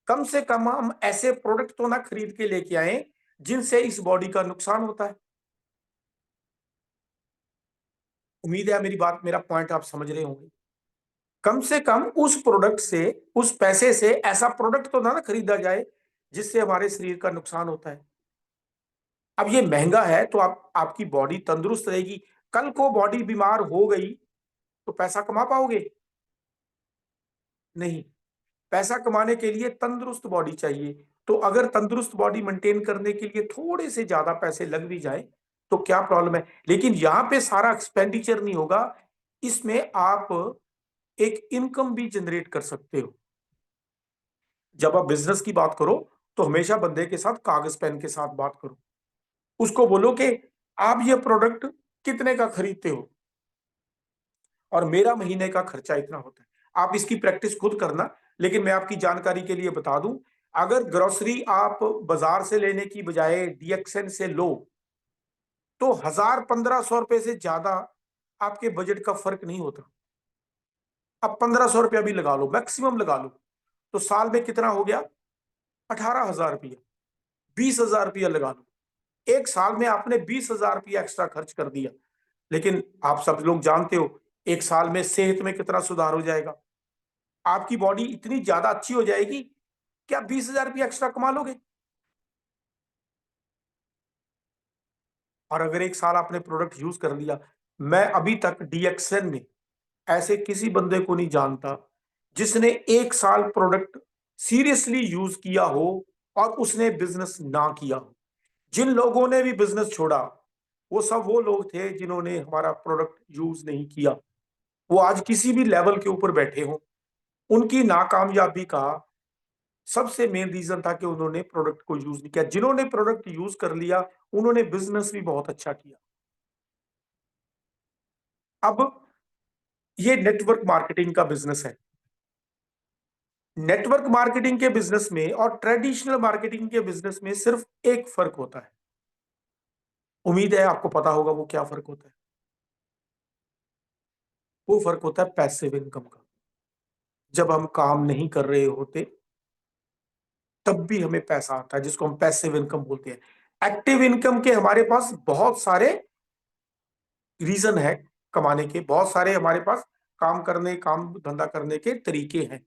कम हम ऐसे प्रोडक्ट तो ना खरीद के लेके आए जिनसे इस बॉडी का नुकसान होता है। उम्मीद है मेरी बात, मेरा पॉइंट आप समझ रहे होंगे। कम से कम उस प्रोडक्ट से, उस पैसे से ऐसा प्रोडक्ट तो ना खरीदा जाए जिससे हमारे शरीर का नुकसान होता है। अब ये महंगा है तो आपकी बॉडी तंदुरुस्त रहेगी, कल को बॉडी बीमार हो गई तो पैसा कमा पाओगे? नहीं। पैसा कमाने के लिए तंदुरुस्त बॉडी चाहिए। तो अगर तंदुरुस्त बॉडी मेंटेन करने के लिए थोड़े से ज्यादा पैसे लग भी जाए तो क्या प्रॉब्लम है? लेकिन यहां पे सारा एक्सपेंडिचर नहीं होगा, इसमें आप एक इनकम भी जनरेट कर सकते हो। जब आप बिजनेस की बात करो तो हमेशा बंदे के साथ कागज पेन के साथ बात करो। उसको बोलो कि आप ये प्रोडक्ट कितने का खरीदते हो और मेरा महीने का खर्चा इतना होता है। आप इसकी प्रैक्टिस खुद करना, लेकिन मैं आपकी जानकारी के लिए बता दूं, अगर ग्रोसरी आप बाजार से लेने की बजाय डीएक्सएन से लो तो 1000-1500 रुपए से ज्यादा आपके बजट का फर्क नहीं होता। अब 1500 रुपया भी लगा लो, मैक्सिमम लगा लो, तो साल में कितना हो गया? 18,000 रुपया। 20,000 रुपया लगा लो, एक साल में आपने 20,000 रुपया एक्स्ट्रा खर्च कर दिया। लेकिन आप सब लोग जानते हो एक साल में सेहत में कितना सुधार हो जाएगा। आपकी बॉडी इतनी ज्यादा अच्छी हो जाएगी कि आप 20,000 रुपया एक्स्ट्रा कमा लोगे। और अगर एक साल आपने प्रोडक्ट यूज कर लिया, मैं अभी तक डीएक्सएन में ऐसे किसी बंदे को नहीं जानता जिसने एक साल प्रोडक्ट सीरियसली यूज किया हो और उसने बिजनेस ना किया हो। जिन लोगों ने भी बिजनेस छोड़ा वो सब वो लोग थे जिन्होंने हमारा प्रोडक्ट यूज नहीं किया। वो आज किसी भी लेवल के ऊपर बैठे हो, उनकी नाकामयाबी का सबसे मेन रीजन था कि उन्होंने प्रोडक्ट को यूज नहीं किया। जिन्होंने प्रोडक्ट यूज कर लिया उन्होंने बिजनेस भी बहुत अच्छा किया। अब ये नेटवर्क मार्केटिंग का बिजनेस है। नेटवर्क मार्केटिंग के बिजनेस में और ट्रेडिशनल मार्केटिंग के बिजनेस में सिर्फ एक फर्क होता है। उम्मीद है आपको पता होगा वो क्या फर्क होता है। वो फर्क होता है पैसिव इनकम का। जब हम काम नहीं कर रहे होते तब भी हमें पैसा आता है, जिसको हम पैसिव इनकम बोलते हैं। एक्टिव इनकम के हमारे पास बहुत सारे रीजन है कमाने के, बहुत सारे हमारे पास काम धंधा करने के तरीके हैं।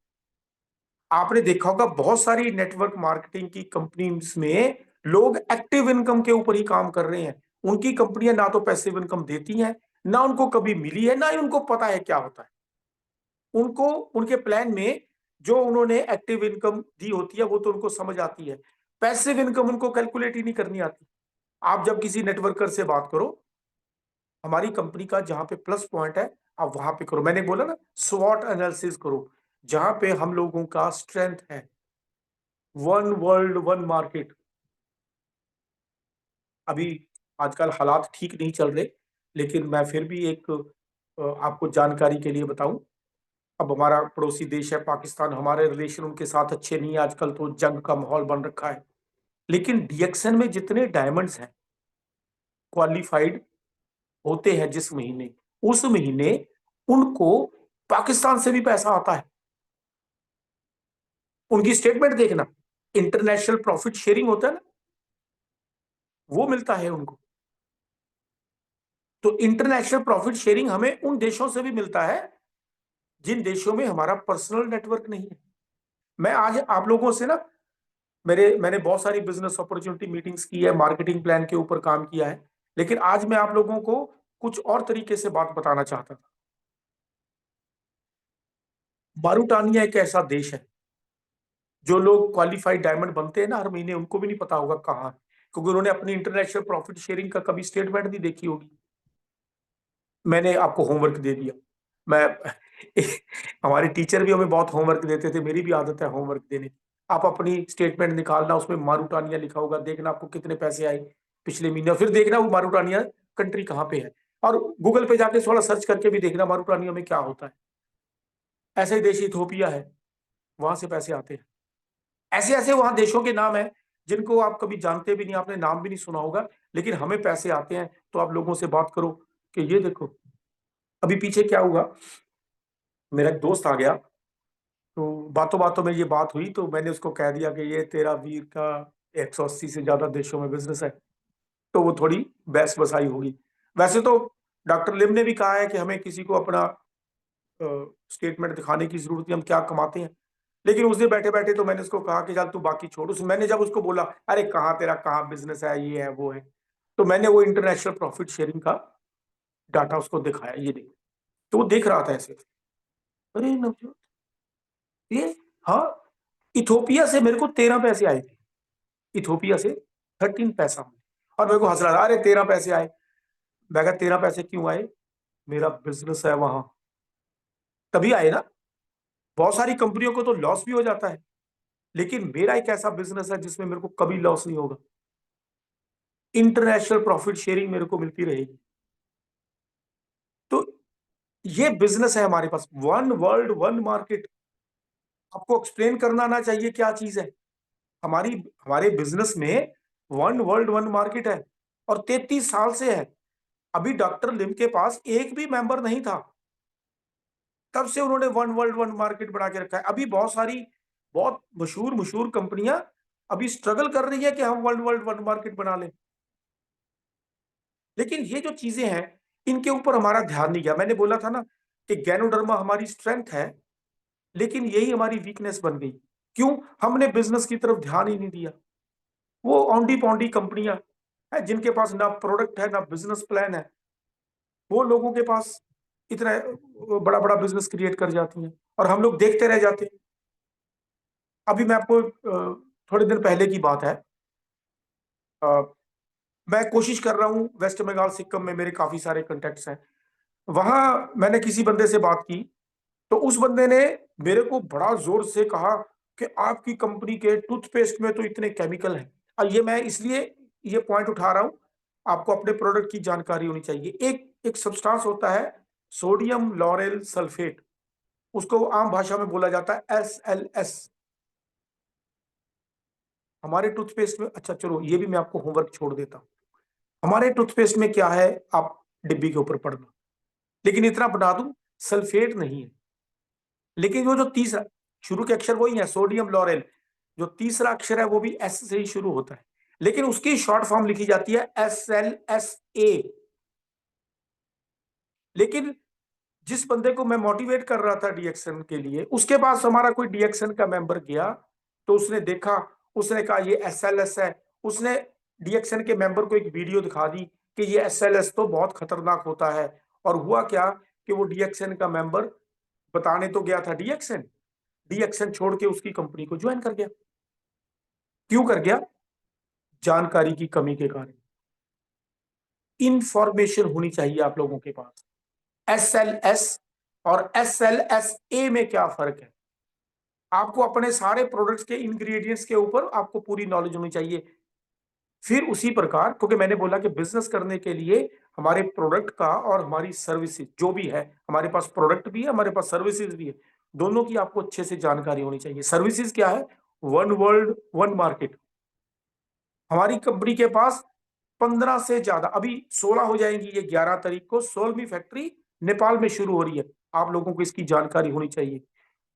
आपने देखा होगा बहुत सारी नेटवर्क मार्केटिंग की कंपनीज में लोग एक्टिव इनकम के ऊपर ही काम कर रहे हैं। उनकी कंपनियां ना तो पैसिव इनकम देती हैं, ना उनको कभी मिली है, ना ही उनको पता है क्या होता है। उनको उनके प्लान में जो उन्होंने एक्टिव इनकम दी होती है वो तो उनको समझ आती है, पैसिव इनकम उनको कैलकुलेट ही नहीं करनी आती। आप जब किसी नेटवर्कर से बात करो, हमारी कंपनी का जहां पे प्लस पॉइंट है आप वहां पे करो। मैंने बोला ना, स्वॉट एनालिसिस करो। जहां पे हम लोगों का स्ट्रेंथ है, वन वर्ल्ड वन मार्केट। अभी आजकल हालात ठीक नहीं चल रहे, लेकिन मैं फिर भी एक आपको जानकारी के लिए बताऊं। अब हमारा पड़ोसी देश है पाकिस्तान, हमारे रिलेशन उनके साथ अच्छे नहीं है, आजकल तो जंग का माहौल बन रखा है। लेकिन डीएक्सएन में जितने डायमंड्स हैं क्वालिफाइड होते हैं जिस महीने, उस महीने उनको पाकिस्तान से भी पैसा आता है। उनकी स्टेटमेंट देखना, इंटरनेशनल प्रॉफिट शेयरिंग होता है ना, वो मिलता है उनको। तो इंटरनेशनल प्रॉफिट शेयरिंग हमें उन देशों से भी मिलता है जिन देशों में हमारा पर्सनल नेटवर्क नहीं है। मैं आज आप लोगों से ना, मैंने बहुत सारी बिजनेस अपॉर्चुनिटी मीटिंग्स की है, मार्केटिंग प्लान के ऊपर काम किया है, लेकिन आज मैं आप लोगों को कुछ और तरीके से बात बताना चाहता था। मारूटानिया एक ऐसा देश है, जो लोग क्वालिफाइड डायमंड बनते हैं ना हर महीने, उनको भी नहीं पता होगा कहाँ है, क्योंकि उन्होंने अपनी इंटरनेशनल प्रॉफिट शेयरिंग का कभी स्टेटमेंट नहीं देखी होगी। मैंने आपको होमवर्क दे दिया। मैं हमारे टीचर भी हमें बहुत होमवर्क देते थे, मेरी भी आदत है होमवर्क देने की। आप अपनी स्टेटमेंट निकालना, उसमें मारूटानिया लिखा होगा, देखना आपको कितने पैसे आए पिछले महीने, फिर देखना वो मारूटानिया कंट्री कहाँ पे है, और गूगल पे जाके थोड़ा सर्च करके भी देखना मारूटानिया में क्या होता है। ऐसे ही देश इथोपिया है, वहां से पैसे आते हैं। ऐसे ऐसे वहां देशों के नाम है जिनको आप कभी जानते भी नहीं, आपने नाम भी नहीं सुना होगा, लेकिन हमें पैसे आते हैं। तो आप लोगों से बात करो कि ये देखो, अभी पीछे क्या हुआ, मेरा एक दोस्त आ गया, तो बातों बातों में ये बात हुई, तो मैंने उसको कह दिया कि ये तेरा वीर का 180 से ज्यादा देशों में बिजनेस है, तो वो थोड़ी बहस बसाई होगी। वैसे तो डॉक्टर लिम ने भी कहा है कि हमें किसी को अपना स्टेटमेंट दिखाने की जरूरत नहीं, हम क्या कमाते हैं। लेकिन उस दिन बैठे बैठे तो मैंने उसको कहा कि चल तू बाकी छोड़। मैंने जब उसको बोला, अरे कहाँ तेरा कहाँ बिजनेस है, ये है वो है, तो मैंने वो इंटरनेशनल प्रॉफिट शेयरिंग का डाटा उसको दिखाया, ये देख। तो वो देख रहा था ऐसे, अरे नवजोत, ये, हाँ, इथोपिया से मेरे को 13 पैसे आए थे, इथोपिया से 13 पैसा। और मेरे को हंस रहा था, अरे 13 पैसे आए। मैं कहा 13 पैसे क्यों आए, मेरा बिजनेस है वहां, तभी आए ना। बहुत सारी कंपनियों को तो लॉस भी हो जाता है, लेकिन मेरा एक ऐसा बिजनेस है जिसमें मेरे को कभी लॉस नहीं होगा। इंटरनेशनल प्रॉफिट शेयरिंग मेरे को मिलती रहेगी। तो ये बिजनेस है हमारे पास, वन वर्ल्ड वन मार्केट। आपको एक्सप्लेन करना आना चाहिए क्या चीज है। हमारी हमारे बिजनेस में वन वर्ल्ड वन मार्केट है, और 33 साल से है। अभी डॉक्टर लिम के पास एक भी मेंबर नहीं था, तब से उन्होंने वन वर्ल्ड वन मार्केट बना के रखा है। अभी बहुत सारी बहुत मशहूर मशहूर कंपनियां अभी स्ट्रगल कर रही है कि हम वन वर्ल्ड वन मार्केट बना लें। लेकिन ये जो चीजें हैं, इनके ऊपर हमारा ध्यान नहीं गया। मैंने बोला था ना कि गैनोडर्मा हमारी स्ट्रेंथ है, लेकिन यही हमारी वीकनेस बन गई। क्यों? हमने बिजनेस की तरफ ध्यान ही नहीं दिया। वो औंधी पौंधी कंपनियां है जिनके पास ना प्रोडक्ट है ना बिजनेस प्लान है, वो लोगों के पास इतना बड़ा बड़ा बिजनेस क्रिएट कर जाती हैं, और हम लोग देखते रह जाते हैं। अभी मैं आपको थोड़े दिन पहले की बात है, अ, मैं कोशिश कर रहा हूँ, वेस्ट बंगाल सिक्किम में मेरे काफी सारे कॉन्टेक्ट्स हैं। वहां मैंने किसी बंदे से बात की, तो उस बंदे ने मेरे को बड़ा जोर से कहा कि आपकी कंपनी के टूथपेस्ट में तो इतने केमिकल हैं। और ये मैं इसलिए ये पॉइंट उठा रहा हूं, आपको अपने प्रोडक्ट की जानकारी होनी चाहिए। एक एक सब्सटेंस होता है सोडियम लॉरेल सल्फेट, उसको आम भाषा में बोला जाता है SLS। हमारे टूथपेस्ट में, अच्छा चलो ये भी मैं आपको होमवर्क छोड़ देता हूँ, हमारे टूथपेस्ट में क्या है आप डिब्बी के ऊपर पढ़ना, लेकिन इतना बता दूं, सल्फेट नहीं है। लेकिन वो जो तीसरा, शुरू के अक्षर वही है सोडियम लॉरेल, जो तीसरा अक्षर है वो भी S से ही शुरू होता है, लेकिन उसकी शॉर्ट फॉर्म लिखी जाती है SLSA। लेकिन जिस बंदे को मैं मोटिवेट कर रहा था डीएक्सन के लिए, उसके पास हमारा कोई डीएक्सन का मेंबर गया, तो उसने देखा, उसने कहा ये SLS है। उसने डीएक्सन के मेंबर को एक वीडियो दिखा दी कि ये SLS तो बहुत खतरनाक होता है। और हुआ क्या कि वो डीएक्सन का मेंबर बताने तो गया था डीएक्सन, डीएक्सन छोड़ के उसकी कंपनी को ज्वाइन कर गया। क्यों कर गया? जानकारी की कमी के कारण। इंफॉर्मेशन होनी चाहिए आप लोगों के पास। एसएलएस और एसएलएसए में क्या फर्क है? आपको अपने सारे प्रोडक्ट्स के इंग्रेडिएंट्स के ऊपर आपको पूरी नॉलेज होनी चाहिए। फिर उसी प्रकार, क्योंकि मैंने बोला कि बिजनेस करने के लिए हमारे प्रोडक्ट का और हमारी सर्विसेज जो भी है, हमारे पास प्रोडक्ट भी है, हमारे पास सर्विसेज भी है, दोनों की आपको अच्छे से जानकारी होनी चाहिए। सर्विसेज क्या है? One world one market. हमारी कंपनी के पास 15 से ज्यादा, अभी 16 हो जाएंगी ये 11 तारीख को, 16वीं फैक्ट्री नेपाल में शुरू हो रही है। आप लोगों को इसकी जानकारी होनी चाहिए।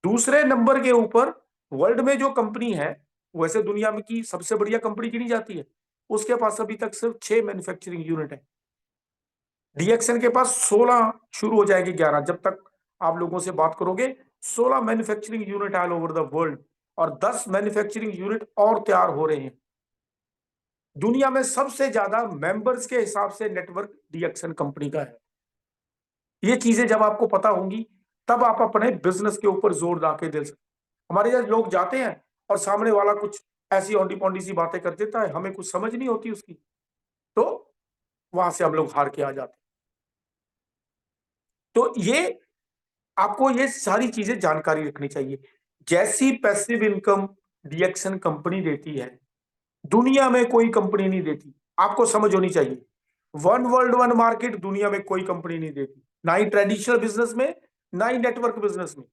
दूसरे नंबर के ऊपर वर्ल्ड में जो कंपनी है, वैसे दुनिया में की सबसे बढ़िया कंपनी गिनी जाती है, उसके पास अभी तक सिर्फ 6 मैन्युफैक्चरिंग यूनिट है। डीएक्सन के पास 16 शुरू हो जाएगी, 11 जब तक आप लोगों से बात करोगे। 16 manufacturing unit all over the world, और 10 मैन्युफैक्चरिंग यूनिट और तैयार हो रहे हैं। दुनिया में सबसे ज्यादा मेंबर्स के हिसाब से नेटवर्क डीएक्सन कंपनी का है। ये चीजें जब आपको पता होंगी, तब आप अपने बिजनेस के ऊपर जोर ला के दे सकते। हमारे यहाँ लोग जाते हैं और सामने वाला कुछ ऐसी औंधी पौंधी सी बातें कर देता है, हमें कुछ समझ नहीं होती उसकी, तो वहां से हम लोग हार के आ जाते हैं। तो ये आपको ये सारी चीजें जानकारी रखनी चाहिए। जैसी पैसिव इनकम डीएक्सन कंपनी देती है, दुनिया में कोई कंपनी नहीं देती। आपको समझ होनी चाहिए, वन वर्ल्ड वन मार्केट दुनिया में कोई कंपनी नहीं देती, ना ही ट्रेडिशनल बिजनेस में, ना ही नेटवर्क बिजनेस में।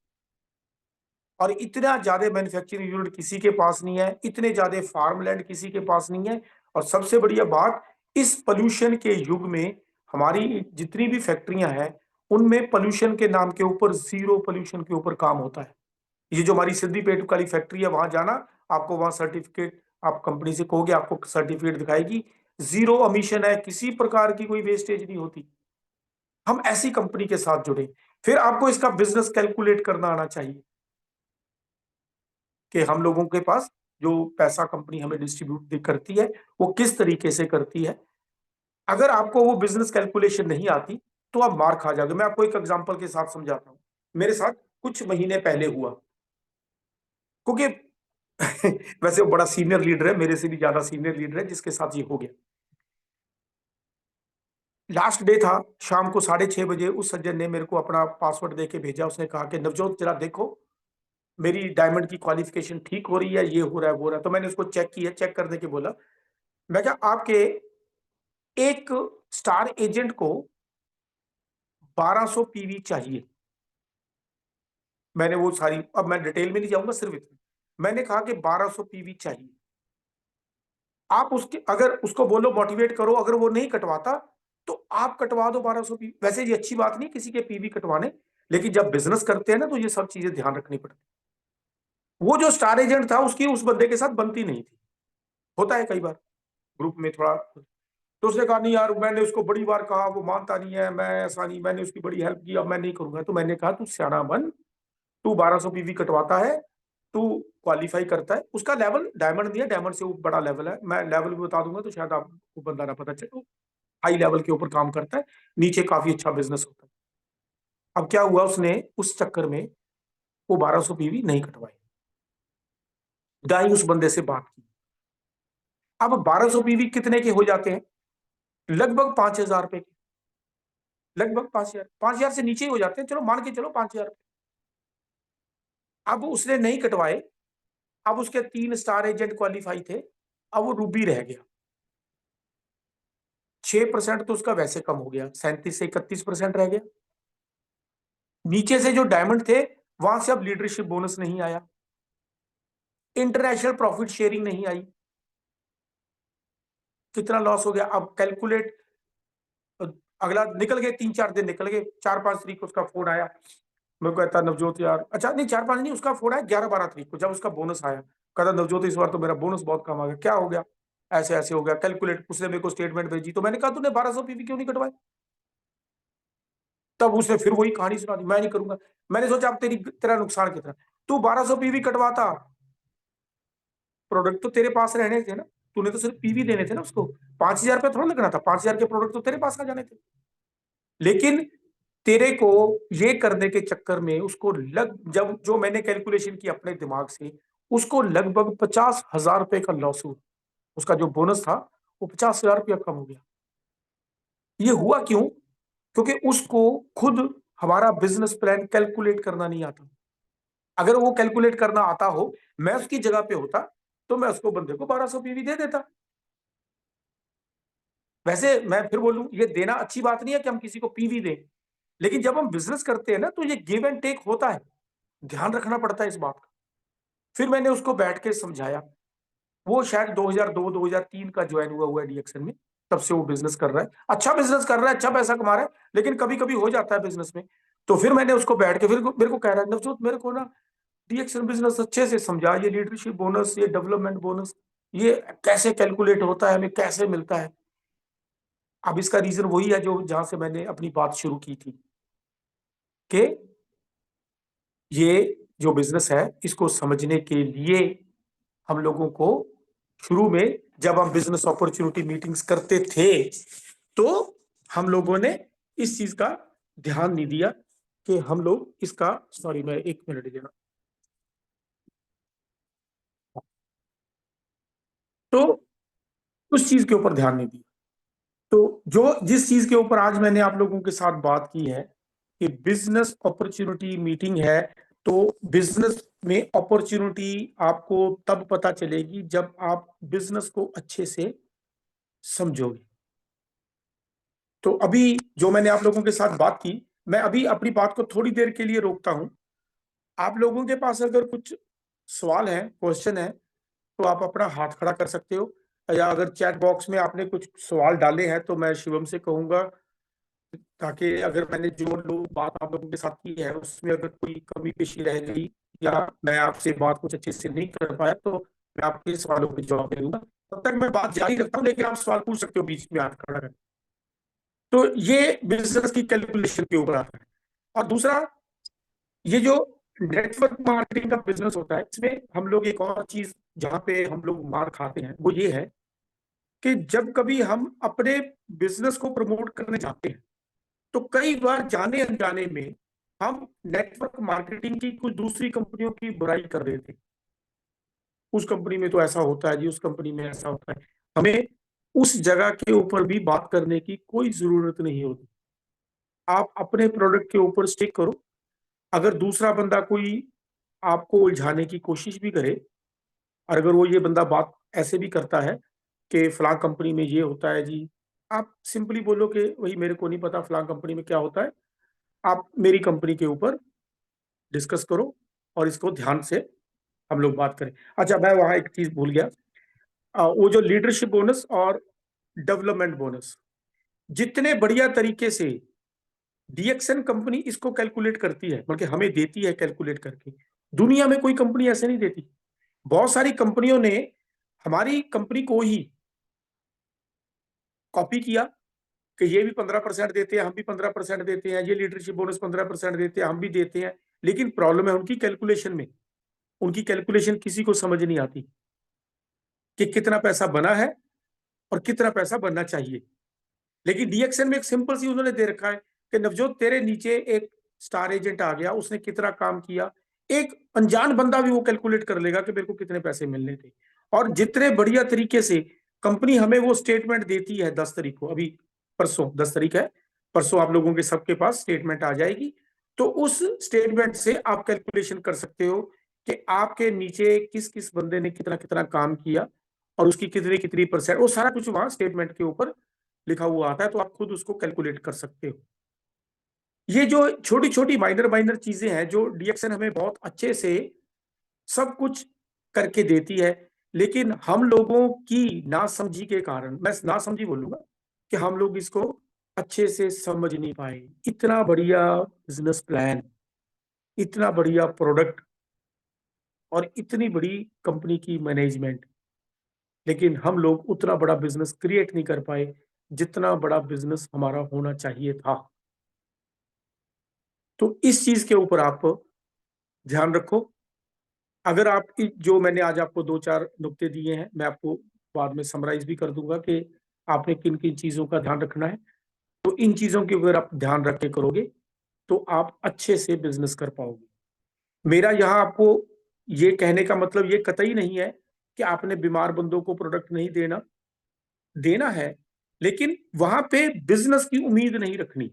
और इतना ज्यादा मैन्युफैक्चरिंग यूनिट किसी के पास नहीं है, इतने ज्यादा फार्मलैंड किसी के पास नहीं है। और सबसे बढ़िया बात, इस पोल्यूशन के युग में हमारी जितनी भी फैक्ट्रियां हैं, उनमें पोल्यूशन के नाम के ऊपर जीरो पोल्यूशन के ऊपर काम होता है। ये जो हमारी सिद्दीपेट वाली फैक्ट्री है, वहां जाना, आपको वहां सर्टिफिकेट, आप कंपनी से कहोगे आपको सर्टिफिकेट दिखाएगी, जीरो एमिशन है, किसी प्रकार की कोई वेस्टेज नहीं होती। हम ऐसी कंपनी के साथ जुड़े। फिर आपको इसका बिजनेस कैलकुलेट करना आना चाहिए कि हम लोगों के पास जो पैसा कंपनी हमें डिस्ट्रीब्यूट करती है, वो किस तरीके से करती है। अगर आपको वो बिजनेस कैलकुलेशन नहीं आती, तो आप मार खा जाओगे। मैं आपको एक एग्जांपल के साथ समझाता हूं। मेरे साथ कुछ महीने पहले हुआ, क्योंकि वैसे वो बड़ा सीनियर लीडर है, मेरे से भी ज्यादा सीनियर लीडर है, जिसके साथ ये हो गया। लास्ट डे था, शाम को 6:30 बजे उस सज्जन ने मेरे को अपना पासवर्ड दे के भेजा। उसने कहा कि नवजोत जरा देखो, मेरी डायमंड की क्वालिफिकेशन ठीक हो रही है, ये हो रहा है वो हो रहा है। तो मैंने उसको चेक किया, चेक करने के बोला, मैं क्या आपके एक स्टार एजेंट को 1200 पीवी चाहिए। मैंने वो सारी, अब मैं डिटेल में नहीं जाऊंगा, सिर्फ इतना मैंने कहा कि 1200 पीवी चाहिए। आप उसके अगर उसको बोलो मोटिवेट करो, अगर वो नहीं कटवाता तो आप कटवा दो 1200 पीवी। वैसे ये अच्छी बात नहीं किसी के पीवी कटवाने, लेकिन जब बिजनेस करते हैं ना, तो ये सब चीजें ध्यान रखनी पड़ती। वो जो स्टार एजेंट था, उसकी उस बंदे के साथ बनती नहीं थी। होता है कई बार ग्रुप में थोड़ा। तो उसने कहा नहीं यार, मैंने उसको बड़ी बार कहा, वो मानता नहीं है, मैं ऐसा नहीं, मैंने उसकी बड़ी हेल्प की, अब मैं नहीं करूंगा। तो मैंने कहा तू सियाना बन, तू 1200 पीवी कटवाता है, तू क्वालिफाई करता है, उसका लेवल डायमंड नहीं है, डायमंड से वो बड़ा लेवल है, मैं लेवल भी बता दूंगा तो शायद आपको बंदा ना पता चले। हाई लेवल के ऊपर काम करता है, नीचे काफी अच्छा बिजनेस होता है। अब क्या हुआ, उसने उस चक्कर में वो 1200 पीवी नहीं कटवाई। दाई उस बंदे से बात की। अब 1200 पीवी कितने के हो जाते हैं? लगभग 5000 रुपए के, लगभग 5000, 5000 से नीचे ही हो जाते हैं, चलो मान के चलो 5000। अब उसने नहीं कटवाए। अब उसके 3 स्टार एजेंट क्वालिफाई थे, अब वो रूबी रह गया। 6% तो उसका वैसे कम हो गया, 37 से 31% रह गया। नीचे से जो डायमंड थे, वहां से अब लीडरशिप बोनस नहीं आया, इंटरनेशनल प्रॉफिट शेयरिंग नहीं आई। कितना लॉस हो गया अब कैलकुलेट। अगला निकल गए, 3-4 दिन निकल गए। 4-5 तारीख को उसका फोन आया, मैं कहता नवजोत यार, अच्छा नहीं 4-5 नहीं, उसका फोन आया 11-12 तारीख को, जब उसका बोनस आया। कहता नवजोत इस बार तो मेरा बोनस बहुत कम आ गया। क्या हो गया? ऐसे ऐसे हो गया कैलकुलेट। उसने मेरे को स्टेटमेंट भेजी, तो मैंने कहा तूने 1200 पीवी क्यों नहीं कटवाए? तब उसने फिर वही कहानी सुना दी, मैं नहीं करूंगा। मैंने सोचा अब तेरा नुकसान कितना। तू 1200 पीवी कटवाता, प्रोडक्ट तो तेरे पास रहने थे ना, तूने तो सिर्फ पीवी देने थे ना उसको। 5000 रुपये थोड़ा लगना था, 5000 के प्रोडक्ट तो तेरे पास आ जाने थे। लेकिन तेरे को ये करने के चक्कर में उसको जब जो मैंने कैलकुलेशन की अपने दिमाग से, उसको लगभग 50,000 रुपए का लॉस हुआ। उसका जो बोनस था वो 50,000 रुपया कम हो गया। ये हुआ क्यों? क्योंकि उसको खुद हमारा बिजनेस प्लान कैलकुलेट करना नहीं आता। अगर वो कैलकुलेट करना आता हो, मैं उसकी जगह पे होता, तो मैं उसको बंदे को 1200 पीवी दे देता। वैसे मैं फिर बोलूं, ये देना अच्छी बात नहीं है कि हम किसी को पीवी दें, लेकिन जब हम बिजनेस करते हैं ना, तो ये गिव एंड टेक होता है, ध्यान रखना पड़ता है इस बात का। फिर मैंने उसको बैठ के समझाया। वो शायद 2002-2003 का ज्वाइन हुआ है डीएक्सन में, तब से वो बिजनेस कर रहा है, अच्छा बिजनेस कर रहा है, अच्छा पैसा कमा रहा है, लेकिन कभी कभी हो जाता है बिजनेस में। तो फिर मैंने उसको बैठ के फिर मेरे को कह रहा है, नवजोत मेरे को ना डीएक्सन बिजनेस अच्छे से समझा, ये लीडरशिप बोनस, ये डेवलपमेंट बोनस, ये कैसे कैलकुलेट होता है, हमें कैसे मिलता है। अब इसका रीजन वही है जो जहां से मैंने अपनी बात शुरू की थी, कि ये जो बिजनेस है इसको समझने के लिए हम लोगों को शुरू में जब हम बिजनेस अपॉर्चुनिटी मीटिंग्स करते थे, तो हम लोगों ने इस चीज का ध्यान नहीं दिया कि हम लोग इसका, सॉरी मैं 1 मिनट देना, तो उस चीज के ऊपर ध्यान नहीं दिया। तो जो जिस चीज के ऊपर आज मैंने आप लोगों के साथ बात की है कि बिजनेस अपॉर्चुनिटी मीटिंग है, तो बिजनेस में अपॉर्चुनिटी आपको तब पता चलेगी जब आप बिजनेस को अच्छे से समझोगे। तो अभी जो मैंने आप लोगों के साथ बात की, मैं अभी अपनी बात को थोड़ी देर के लिए रोकता हूं। आप लोगों के पास अगर कुछ सवाल है, क्वेश्चन है, तो आप अपना हाथ खड़ा कर सकते हो, या अगर चैट बॉक्स में आपने कुछ सवाल डाले हैं तो मैं शिवम से कहूंगा, ताकि अगर मैंने जो लोग बात आप लोगों के साथ की है उसमें अगर कोई कमी पेशी रह गई, या मैं आपसे बात कुछ अच्छे से नहीं कर पाया, तो मैं आपके सवालों के जवाब दे दूंगा। तब तक मैं बात जारी रखता हूँ, लेकिन आप सवाल पूछ सकते हो बीच में हाथ खड़ा कर। तो ये बिजनेस की कैलकुलेशन के ऊपर आता है। और दूसरा, ये जो नेटवर्क मार्केटिंग का बिजनेस होता है, इसमें हम लोग एक और चीज जहां पे हम लोग मार खाते हैं वो ये है कि जब कभी हम अपने बिजनेस को प्रमोट करने जाते हैं, तो कई बार जाने अनजाने में हम नेटवर्क मार्केटिंग की कुछ दूसरी कंपनियों की बुराई कर देते हैं। उस कंपनी में तो ऐसा होता है जी, उस कंपनी में ऐसा होता है। हमें उस जगह के ऊपर भी बात करने की कोई जरूरत नहीं होती। आप अपने प्रोडक्ट के ऊपर स्टिक करो। अगर दूसरा बंदा कोई आपको उलझाने की कोशिश भी करे, और अगर वो ये बंदा बात ऐसे भी करता है कि फलां कंपनी में ये होता है जी, आप सिंपली बोलो कि वही मेरे को नहीं पता फलां कंपनी में क्या होता है, आप मेरी कंपनी के ऊपर डिस्कस करो और इसको ध्यान से हम लोग बात करें। अच्छा, मैं वहां एक चीज भूल गया, वो जो लीडरशिप बोनस और डेवलपमेंट बोनस, जितने बढ़िया तरीके से डीएक्सन कंपनी इसको कैलकुलेट करती है, बल्कि हमें देती है कैलकुलेट करके, दुनिया में कोई कंपनी ऐसे नहीं देती। बहुत सारी कंपनियों ने हमारी कंपनी को ही कॉपी किया कि ये भी 15% देते हैं, हम भी 15% देते हैं, ये लीडरशिप बोनस 15% देते हैं, हम भी देते हैं। लेकिन प्रॉब्लम है उनकी कैलकुलेशन में। उनकी कैलकुलेशन किसी को समझ नहीं आती कि कितना पैसा बना है और कितना पैसा बनना चाहिए। लेकिन डीएक्सन में एक सिंपल सी उन्होंने दे रखा है कि नवजोत तेरे नीचे एक स्टार एजेंट आ गया, उसने कितना काम किया, एक अनजान बंदा भी वो कैलकुलेट कर लेगा कि मेरे को कितने पैसे मिलने थे। और जितने बढ़िया तरीके से कंपनी हमें वो स्टेटमेंट देती है 10 तारीख को, अभी परसों 10 तारीख है, परसों आप लोगों के सबके पास स्टेटमेंट आ जाएगी। तो उस स्टेटमेंट से आप कैलकुलेशन कर सकते हो कि आपके नीचे किस किस बंदे ने कितना कितना काम किया और उसकी कितनी कितनी परसेंट, वो सारा कुछ वहां स्टेटमेंट के ऊपर लिखा हुआ आता है, तो आप खुद उसको कैलकुलेट कर सकते हो। ये जो छोटी छोटी माइनर माइनर चीजें हैं जो डीएक्सन हमें बहुत अच्छे से सब कुछ करके देती है, लेकिन हम लोगों की नासमझी के कारण, मैं नासमझी बोलूंगा, कि हम लोग इसको अच्छे से समझ नहीं पाए। इतना बढ़िया बिजनेस प्लान, इतना बढ़िया प्रोडक्ट और इतनी बड़ी कंपनी की मैनेजमेंट, लेकिन हम लोग उतना बड़ा बिजनेस क्रिएट नहीं कर पाए जितना बड़ा बिजनेस हमारा होना चाहिए था। तो इस चीज के ऊपर आप ध्यान रखो। अगर आप जो मैंने आज आपको 2-4 नुक्ते दिए हैं, मैं आपको बाद में समराइज भी कर दूंगा कि आपने किन किन चीजों का ध्यान रखना है, तो इन चीजों के ऊपर आप ध्यान रख के करोगे तो आप अच्छे से बिजनेस कर पाओगे। मेरा यहाँ आपको ये कहने का मतलब ये कतई नहीं है कि आपने बीमार बंदों को प्रोडक्ट नहीं देना, देना है, लेकिन वहां पे बिजनेस की उम्मीद नहीं रखनी।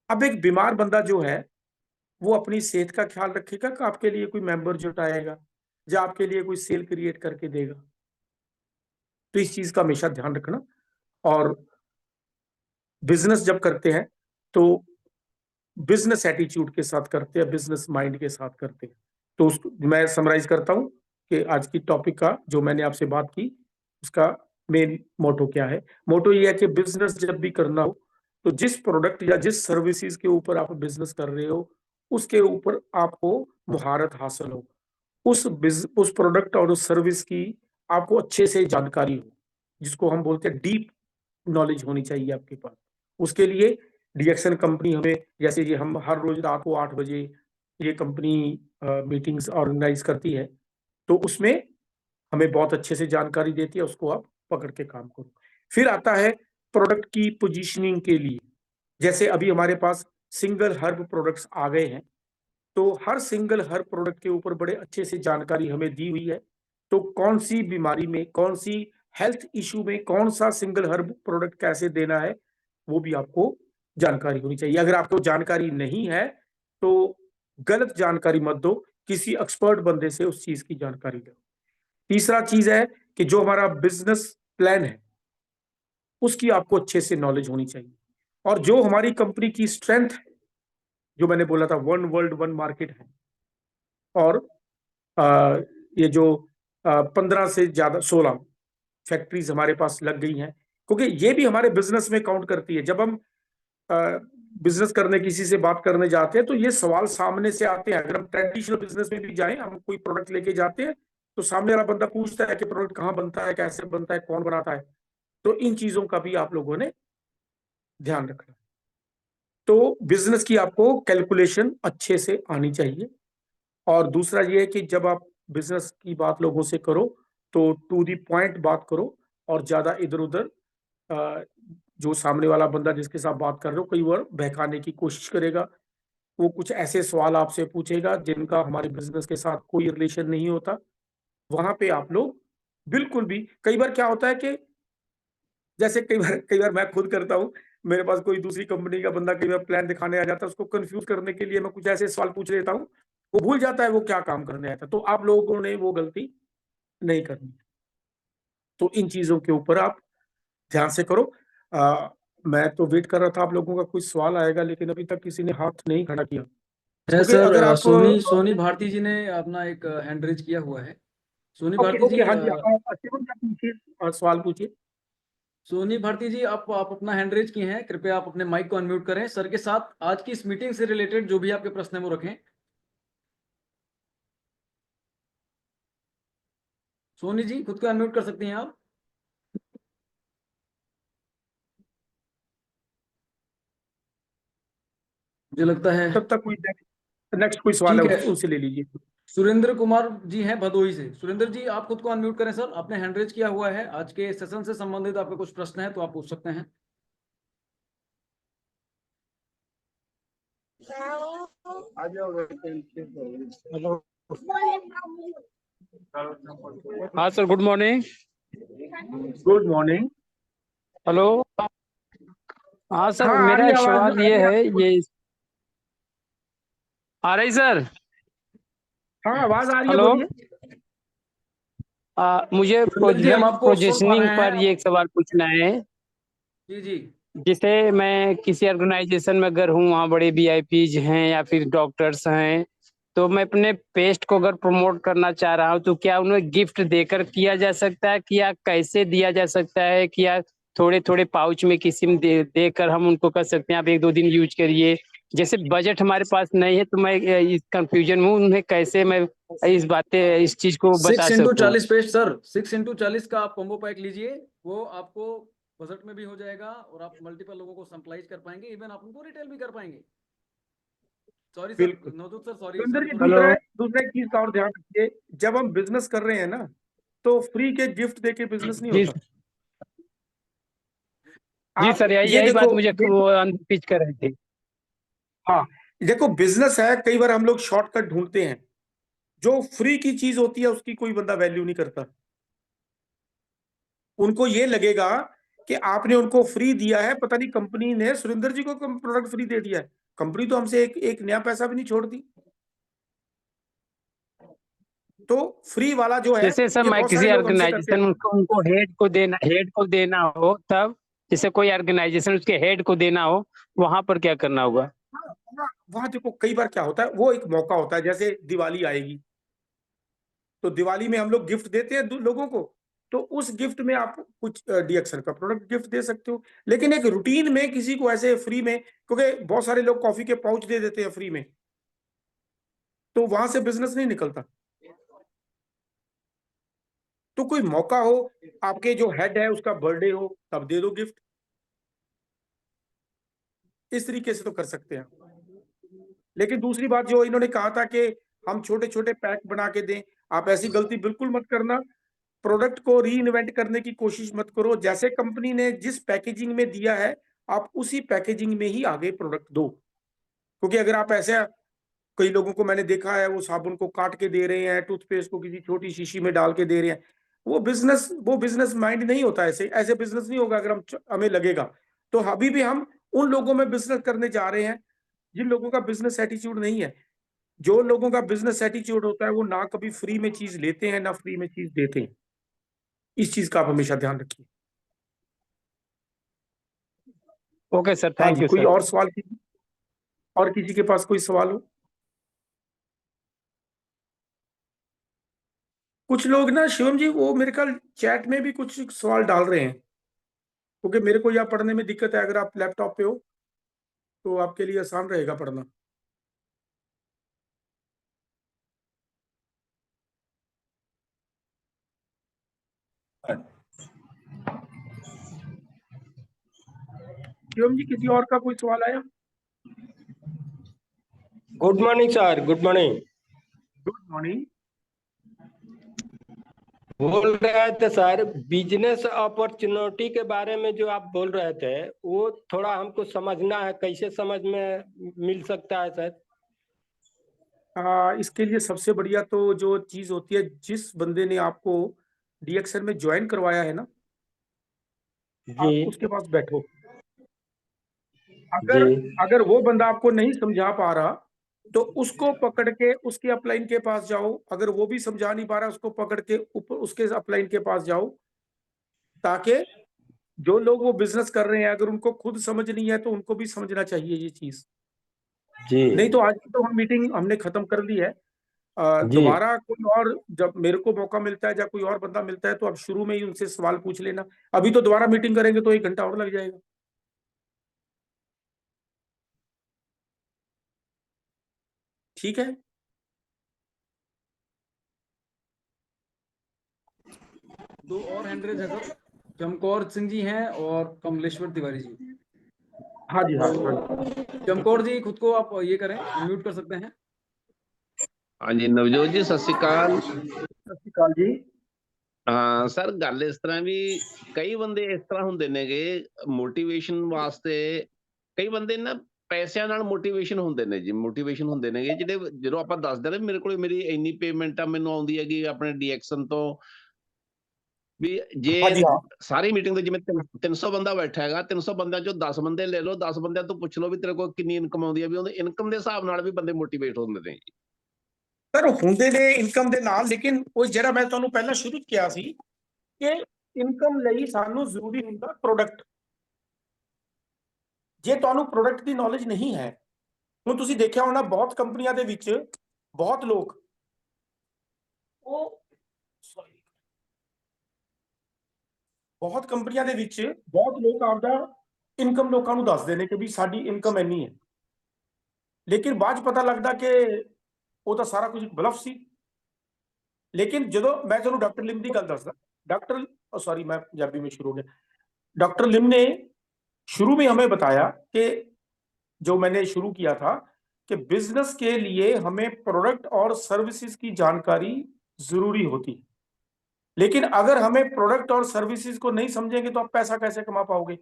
अब एक बीमार बंदा जो है वो अपनी सेहत का ख्याल रखेगा कि आपके लिए कोई मेंबर जुटाएगा या आपके लिए कोई सेल क्रिएट करके देगा। तो इस चीज का हमेशा ध्यान रखना। और बिजनेस जब करते हैं तो बिजनेस एटीट्यूड के साथ करते हैं, बिजनेस माइंड के साथ करते हैं। तो उसको मैं समराइज करता हूं कि आज की टॉपिक का जो मैंने आपसे बात की उसका मेन मोटो क्या है। मोटो ये है कि बिजनेस जब भी करना हो तो जिस प्रोडक्ट या जिस सर्विसेज के ऊपर आप बिजनेस कर रहे हो उसके ऊपर आपको मुहारत हासिल हो, उस प्रोडक्ट और उस सर्विस की आपको अच्छे से जानकारी हो, जिसको हम बोलते हैं डीप नॉलेज होनी चाहिए आपके पास। उसके लिए डीएक्सन कंपनी हमें, जैसे ये हम हर रोज रात को 8 बजे ये कंपनी मीटिंग्स ऑर्गेनाइज करती है, तो उसमें हमें बहुत अच्छे से जानकारी देती है, उसको आप पकड़ के काम करो। फिर आता है प्रोडक्ट की पोजीशनिंग के लिए। जैसे अभी हमारे पास सिंगल हर्ब प्रोडक्ट्स आ गए हैं, तो हर सिंगल हर प्रोडक्ट के ऊपर बड़े अच्छे से जानकारी हमें दी हुई है। तो कौन सी बीमारी में, कौन सी हेल्थ इशू में कौन सा सिंगल हर्ब प्रोडक्ट कैसे देना है वो भी आपको जानकारी होनी चाहिए। अगर आपको जानकारी नहीं है तो गलत जानकारी मत दो, किसी एक्सपर्ट बंदे से उस चीज की जानकारी लो। तीसरा चीज है कि जो हमारा बिजनेस प्लान है उसकी आपको अच्छे से नॉलेज होनी चाहिए। और जो हमारी कंपनी की स्ट्रेंथ है, जो मैंने बोला था वन वर्ल्ड वन मार्केट है, और आ, ये जो 15 से ज्यादा 16 फैक्ट्रीज हमारे पास लग गई हैं, क्योंकि ये भी हमारे बिजनेस में काउंट करती है। जब हम बिजनेस करने किसी से बात करने जाते हैं तो ये सवाल सामने से आते हैं। अगर हम ट्रेडिशनल बिजनेस में भी जाएं, हम कोई प्रोडक्ट लेके जाते हैं तो सामने वाला बंदा पूछता है कि प्रोडक्ट कहाँ बनता है, कैसे बनता है, कौन बनाता है। तो इन चीजों का भी आप लोगों ने ध्यान रखना। तो बिजनेस की आपको कैलकुलेशन अच्छे से आनी चाहिए। और दूसरा ये है कि जब आप बिजनेस की बात लोगों से करो तो टू दी पॉइंट बात करो, और ज्यादा इधर उधर जो सामने वाला बंदा जिसके साथ बात कर रहे हो कई बार बहकाने की कोशिश करेगा, वो कुछ ऐसे सवाल आपसे पूछेगा जिनका हमारे बिजनेस के साथ कोई रिलेशन नहीं होता। वहां पे आप लोग बिल्कुल भी, कई बार क्या होता है कि जैसे कई बार मैं खुद करता हूँ, मेरे पास कोई दूसरी कंपनी का बंदा कई बार प्लान दिखाने आ जाता है, उसको कंफ्यूज करने के लिए मैं कुछ ऐसे सवाल पूछ लेता हूँ, वो भूल जाता है वो क्या काम करने आया था। तो आप लोगों ने वो गलती नहीं करनी। तो इन चीजों के ऊपर आप ध्यान से करो। मैं तो वेट कर रहा था आप लोगों का कोई सवाल आएगा, लेकिन अभी तक किसी ने हाथ नहीं खड़ा किया, है क्योंकि सर। अगर आप सोनी सोनी भारती जी ने अपना एक हैंड रेज किया हुआ है। सोनी ओके भारती ओके, जी हाँ जी, शिवम जी, आप पूछिए, सवाल पूछिए। सोनी भारती जी, आप अपना हैंड रेज किए हैं, कृपया आप अपने माइक को अनम्यूट करें। सर के साथ आज की इस मीटिंग से रिलेटेड जो भी आपके प्रश्न है वो रखें। सोनी जी खुद को अनम्यूट कर सकती हैं आप। मुझे लगता है तब तक कोई नेक्स्ट कोई सवाल ठीक है है। उनसे ले लीजिए। सुरेंद्र कुमार जी हैं भदोही से। सुरेंद्र जी आप खुद को अनम्यूट करें सर, आपने हैंड रेज किया हुआ है। आज के सेशन से संबंधित आपके कुछ प्रश्न है तो आप पूछ सकते हैं। हेलो। हाँ sir, good morning. Good morning. Hello. हाँ सर, हाँ, आ रही मेरा है आवाज, सवाल आ ये रही है है, आपको? ये आ रही सर? हाँ, आवाज आ रही है, हेलो। बोलिए। मुझे सुरेंद्र जी हम आपको सुन पा पोजीशनिंग रहे हैं पर ये एक सवाल पूछना है। जी जी। जैसे मैं किसी ऑर्गेनाइजेशन में अगर हूँ, वहाँ बड़े वीआईपीज हैं या फिर डॉक्टर्स हैं, तो मैं अपने पेस्ट को अगर प्रमोट करना चाह रहा हूँ तो क्या उन्हें गिफ्ट देकर किया जा सकता है, कि या कैसे दिया जा सकता है, कि या थोड़े थोड़े पाउच में किसी में देकर हम उनको कर सकते हैं आप 1-2 दिन यूज करिए। जैसे बजट हमारे पास नहीं है तो मैं इस कंफ्यूजन में हूँ, उन्हें कैसे मैं इस चीज को बता सकूँ। 6x40 पेज सर, 6x40 का आप कॉम्बो पैक लीजिए। वो आपको बजट में भी हो जाएगा और आप मल्टीपल लोगों को सप्लाईज कर पाएंगे, इवन आप उनको रिटेल भी कर पाएंगे। सॉरी सर, बिल्कुल। Navdoot sir, sorry Surendra sorry ji, for hello. दूसरा दूसरा एक चीज का और ध्यान रखिए, जब हम बिजनेस कर रहे हैं ना तो फ्री के गिफ्ट देके बिजनेस नहीं जी। होता। जी आप सर, यही ये यही देखो, बात मुझे ये वो पिच कर रहे थे। हाँ, देखो बिजनेस है, कई बार हम लोग शॉर्टकट ढूंढते हैं। जो फ्री की चीज होती है उसकी कोई बंदा वैल्यू नहीं करता। उनको ये लगेगा कि आपने उनको फ्री दिया है, पता नहीं कंपनी ने सुरेंद्र जी को प्रोडक्ट फ्री दे दिया है। कंपनी तो हमसे एक नया पैसा भी नहीं छोड़ती। तो फ्री वाला जो है, जैसे सर ये मैं बहुत सारे किसी लोग हमसे करते ऑर्गेनाइजेशन हैं। उनको हेड को देना हो, तब जैसे कोई ऑर्गेनाइजेशन उसके हेड को देना हो, वहां पर क्या करना होगा? हाँ, वहां देखो कई बार क्या होता है, वो एक मौका होता है, जैसे दिवाली आएगी तो दिवाली में हम लोग गिफ्ट देते हैं लोगों को। तो उस गिफ्ट में आप कुछ डीएक्सन का प्रोडक्ट गिफ्ट दे सकते हो। लेकिन एक रूटीन में किसी को ऐसे फ्री में, क्योंकि बहुत सारे लोग कॉफी के पाउच दे देते हैं फ्री में, तो वहां से बिजनेस नहीं निकलता। तो कोई मौका हो, आपके जो हेड है उसका बर्थडे हो, तब दे दो गिफ्ट। इस तरीके से तो कर सकते हैं। लेकिन दूसरी बात जो इन्होंने कहा था कि हम छोटे छोटे पैक बना के दें, आप ऐसी गलती बिल्कुल मत करना। प्रोडक्ट को री इन्वेंट करने की कोशिश मत करो। जैसे कंपनी ने जिस पैकेजिंग में दिया है, आप उसी पैकेजिंग में ही आगे प्रोडक्ट दो। क्योंकि अगर आप ऐसे, कई लोगों को मैंने देखा है वो साबुन को काट के दे रहे हैं, टूथपेस्ट को किसी छोटी शीशी में डाल के दे रहे हैं। वो बिजनेस माइंड नहीं होता। ऐसे ऐसे बिजनेस नहीं होगा। अगर हमें लगेगा तो अभी भी हम उन लोगों में बिजनेस करने जा रहे हैं जिन लोगों का बिजनेस एटीट्यूड नहीं है। जो लोगों का बिजनेस एटीट्यूड होता है वो ना कभी फ्री में चीज लेते हैं ना फ्री में चीज देते हैं। इस चीज का आप हमेशा ध्यान रखिए। ओके सर, हाँ थैंक जी, यू कोई सर। और सवाल और किसी के पास कोई सवाल हो? कुछ लोग ना शिवम जी, वो मेरे ख्याल चैट में भी कुछ सवाल डाल रहे हैं, क्योंकि मेरे को यहाँ पढ़ने में दिक्कत है। अगर आप लैपटॉप पे हो तो आपके लिए आसान रहेगा पढ़ना। शिवम जी, किसी और का कोई सवाल आया? Good morning sir, good morning. Good morning. बोल रहे थे सर, बिजनेस अपॉर्चुनिटी के बारे में जो आप बोल रहे थे, वो थोड़ा हमको समझना है, कैसे समझ में मिल सकता है सर? इसके लिए सबसे बढ़िया तो जो चीज होती है, जिस बंदे ने आपको डीएक्सएल में ज्वाइन करवाया है ना, जी आप उसके पास बैठो। जी अगर अगर वो बंदा आपको नहीं समझा पा रहा तो उसको पकड़ के उसके अपलाइन के पास जाओ। अगर वो भी समझा नहीं पा रहा, उसको पकड़ के ऊपर उसके अपलाइन के पास जाओ, ताकि जो लोग वो बिजनेस कर रहे हैं अगर उनको खुद समझ नहीं है तो उनको भी समझना चाहिए ये चीज। जी नहीं तो आज की तो हम मीटिंग हमने खत्म कर ली है। जी। दोबारा कोई और, जब मेरे को मौका मिलता है या कोई और बंदा मिलता है तो अब शुरू में ही उनसे सवाल पूछ लेना। अभी तो दोबारा मीटिंग करेंगे तो 1 घंटा और लग जाएगा। ठीक है। दो और हैंड रेज है सर, चमकौर सिंह जी हैं और कमलेश्वर तिवारी जी। हाँ जी, हाँ हाँ। तो चमकौर जी खुद को आप ये करें, अनम्यूट कर सकते हैं। हाँ जी ਨਵਜੋਤ ਜੀ ਸਤਿ ਸ਼੍ਰੀ ਅਕਾਲ। सत श्री अकाल जी। ਹਾਂ ਸਰ, ਗੱਲ ਇਸ ਤਰ੍ਹਾਂ ਵੀ ਕਈ ਬੰਦੇ ਇਸ ਤਰ੍ਹਾਂ ਹੁੰਦੇ ਨੇਗੇ ਮੋਟੀਵੇਸ਼ਨ ਵਾਸਤੇ। ਕਈ ਬੰਦੇ ਨਾ ਪੈਸਿਆਂ ਨਾਲ ਮੋਟੀਵੇਸ਼ਨ ਹੁੰਦੇ ਨੇ ਜੀ, ਮੋਟੀਵੇਸ਼ਨ ਹੁੰਦੇ ਨੇਗੇ ਜਿਹੜੇ ਜਦੋਂ ਆਪਾਂ ਦੱਸਦੇ ਨੇ ਮੇਰੇ ਕੋਲ ਮੇਰੀ ਇੰਨੀ ਪੇਮੈਂਟ ਆ ਮੈਨੂੰ ਆਉਂਦੀ ਹੈਗੀ ਆਪਣੇ ਡੀਐਕਸ਼ਨ ਤੋਂ, ਵੀ ਜੇ हाँ जी, हाँ। ਸਾਰੀ ਮੀਟਿੰਗ ਦੇ ਜਿਵੇਂ 300 ਬੰਦਾ ਬੈਠਾ ਹੈਗਾ, 300 ਬੰਦਿਆਂ ਚੋਂ 10 ਬੰਦੇ ਲੈ ਲਓ, 10 ਬੰਦਿਆਂ ਤੋਂ ਪੁੱਛ ਲਓ ਵੀ ਤੇਰੇ ਕੋਲ ਕਿੰਨੀ ਇਨਕਮ ਆਉਂਦੀ ਹੈ, ਵੀ ਉਹਦੇ ਇਨਕਮ ਦੇ ਹਿਸਾਬ ਨਾਲ ਵੀ ਬੰਦੇ ਮੋਟੀਵੇਟ ਹੁੰਦੇ ਨੇ। ਸਰ ਹੁੰਦੇ ਨੇ ਇਨਕਮ ਦੇ ਨਾਲ, ਲੇਕਿਨ ਉਹ ਜਿਹੜਾ ਮੈਂ ਤੁਹਾਨੂੰ ਪਹਿਲਾਂ ਸ਼ੁਰੂ ਕਿਹਾ ਸੀ ਕਿ ਇਨਕਮ ਲਈ ਸਾਨੂੰ ਜ਼ਰੂਰੀ ਹੁੰਦਾ ਪ੍ਰੋਡਕਟ। ਜੇ ਤੁਹਾਨੂੰ ਪ੍ਰੋਡਕਟ ਦੀ ਨੌਲੇਜ ਨਹੀਂ ਹੈ, ਹੁਣ ਤੁਸੀਂ ਦੇਖਿਆ ਹੋਣਾ ਬਹੁਤ ਕੰਪਨੀਆਂ ਦੇ ਵਿੱਚ ਬਹੁਤ ਲੋਕ ਉਹ sorry, ਬਹੁਤ ਕੰਪਨੀਆਂ ਦੇ ਵਿੱਚ ਬਹੁਤ ਲੋਕ ਆਪਦਾ ਇਨਕਮ ਲੋਕਾਂ ਨੂੰ ਦੱਸਦੇ ਨੇ ਕਿ ਵੀ ਸਾਡੀ ਇਨਕਮ ਇੰਨੀ ਹੈ, ਲੇਕਿਨ ਬਾਅਦ 'ਚ ਪਤਾ ਲੱਗਦਾ ਕਿ ਉਹ ਤਾਂ ਸਾਰਾ ਕੁਝ ਬਲਫ ਸੀ। लेकिन जो मैं चलो डॉक्टर लिम की गल दसदा, डॉक्टर सॉरी मैं पंजाबी में शुरू हो गया। डॉक्टर लिम ने शुरू में हमें बताया कि जो मैंने शुरू किया था कि बिजनेस के लिए हमें प्रोडक्ट और सर्विसेज की जानकारी जरूरी होती, लेकिन अगर हमें प्रोडक्ट और सर्विसेज को नहीं समझेंगे तो आप पैसा कैसे कमा पाओगे।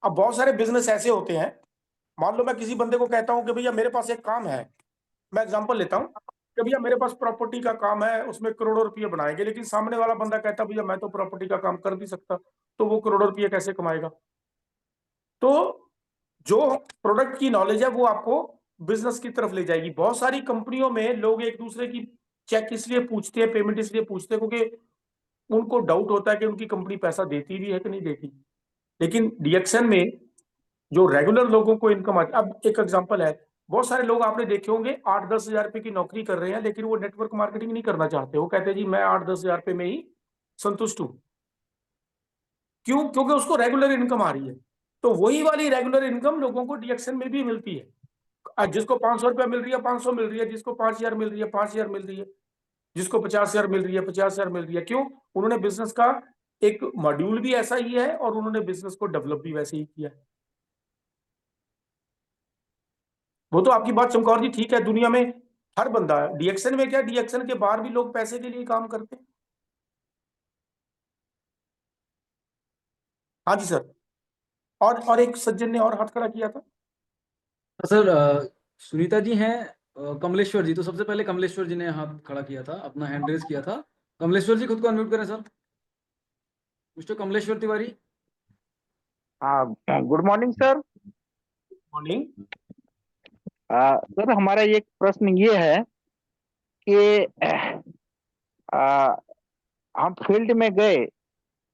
अब बहुत सारे बिजनेस ऐसे होते हैं मान लो मैं किसी बंदे को कहता हूँ कि भैया मेरे पास एक काम है, मैं एग्जांपल लेता हूँ कि भैया मेरे पास प्रॉपर्टी का काम है, उसमें करोड़ों रुपये बनाएंगे, लेकिन सामने वाला बंदा कहता भैया मैं तो प्रॉपर्टी का काम कर नहीं सकता, तो वो करोड़ों रुपये कैसे कमाएगा? तो जो प्रोडक्ट की नॉलेज है वो आपको बिजनेस की तरफ ले जाएगी। बहुत सारी कंपनियों में लोग एक दूसरे की चेक इसलिए पूछते हैं, पेमेंट इसलिए पूछते हैं क्योंकि उनको डाउट होता है कि उनकी कंपनी पैसा देती भी है कि नहीं देती। लेकिन डीएक्सएन में जो रेगुलर लोगों को इनकम आती, अब एक एग्जांपल है, बहुत सारे लोग आपने देखे होंगे 8-10 हजार रुपए की नौकरी कर रहे हैं, लेकिन वो नेटवर्क मार्केटिंग नहीं करना चाहते। वो कहते हैं जी मैं 8-10 हजार रुपए में ही संतुष्ट हूं। क्यों? क्योंकि उसको रेगुलर इनकम आ रही है। तो वही वाली रेगुलर इनकम लोगों को डीएक्सएन में भी मिलती है। जिसको 500 रुपया मिल रही है 500 मिल रही है, जिसको 5,000 मिल रही है 5,000 मिल रही है, जिसको 50,000 मिल रही है 50,000 मिल रही है। क्यों? उन्होंने बिजनेस का एक मॉड्यूल भी ऐसा ही है और उन्होंने बिजनेस को डेवलप भी वैसे ही किया। वो तो आपकी बात चमकौर जी ठीक है, दुनिया में हर बंदा है। डीएक्सएन में क्या, डीएक्सएन के बाहर भी लोग पैसे के लिए काम करते हैं। हाँ जी सर। और एक सज्जन ने और हाथ खड़ा किया था। सर सुनीता जी हैं, कमलेश्वर जी, तो सबसे पहले कमलेश्वर जी ने हाथ खड़ा किया था, अपना हैंड रेज किया था। कमलेश्वर जी खुद को अनम्यूट करें sir, mister Kamleshwar Tiwari. Good morning sir. Morning. Sir हमारा एक प्रश्न ये है कि आ, हम फील्ड में गए,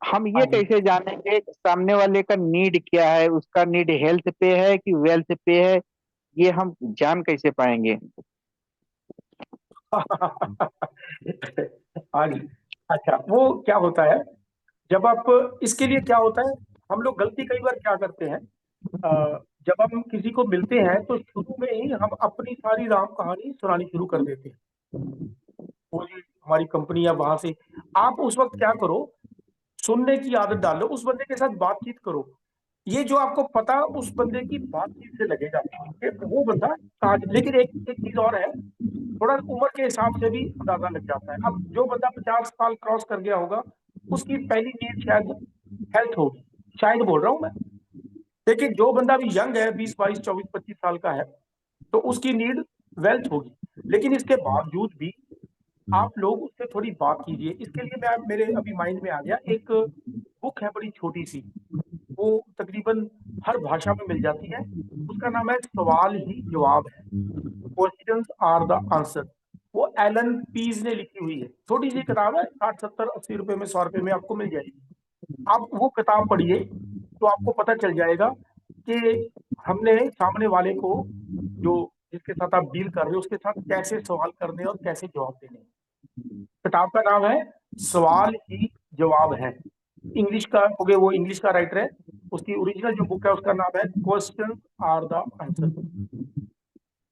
हम हाँ ये जी। कैसे जानेंगे कि सामने वाले का नीड क्या है, उसका नीड हेल्थ पे है कि वेल्थ पे है, ये हम जान कैसे पाएंगे? हाँ जी। अच्छा, वो क्या होता है, जब आप, इसके लिए क्या होता है, हम लोग गलती कई बार क्या करते हैं, जब हम किसी को मिलते हैं तो शुरू में ही हम अपनी सारी राम कहानी सुनानी शुरू कर देते हैं। वो जी हमारी कंपनी है वहां से। आप उस वक्त क्या करो, सुनने की आदत डालो, उस बंदे के साथ बातचीत करो। ये जो आपको पता उस बंदे की बातचीत से लगेगा कि वो बंदा आज, लेकिन एक एक चीज और है, थोड़ा उम्र के हिसाब से भी अंदाजा लग जाता है। अब जो बंदा 50 साल क्रॉस कर गया होगा, उसकी पहली नीड शायद हेल्थ होगी, शायद बोल रहा हूं मैं। लेकिन जो बंदा भी यंग है, 20, 22, 24, 25 साल का है, तो उसकी नीड वेल्थ होगी। लेकिन इसके बावजूद भी आप लोग उससे थोड़ी बात कीजिए। इसके लिए मैं, मेरे अभी माइंड में आ गया, एक बुक है बड़ी छोटी सी, वो तकरीबन हर भाषा में मिल जाती है। उसका नाम है सवाल ही जवाब है, क्वेश्चंस आर द आंसर। वो एलन पीज ने लिखी हुई है, छोटी सी किताब है, 60, 70, 80 रुपए में, 100 रुपए में आपको मिल जाएगी। आप वो किताब पढ़िए तो आपको पता चल जाएगा कि हमने सामने वाले को, जो जिसके साथ आप डील कर रहे हो, उसके साथ कैसे सवाल करने और कैसे जवाब देने। किताब का नाम है सवाल ही जवाब है। इंग्लिश का हो गया, वो इंग्लिश का राइटर है। उसकी ओरिजिनल जो बुक है उसका नाम है क्वेश्चन आर द आंसर।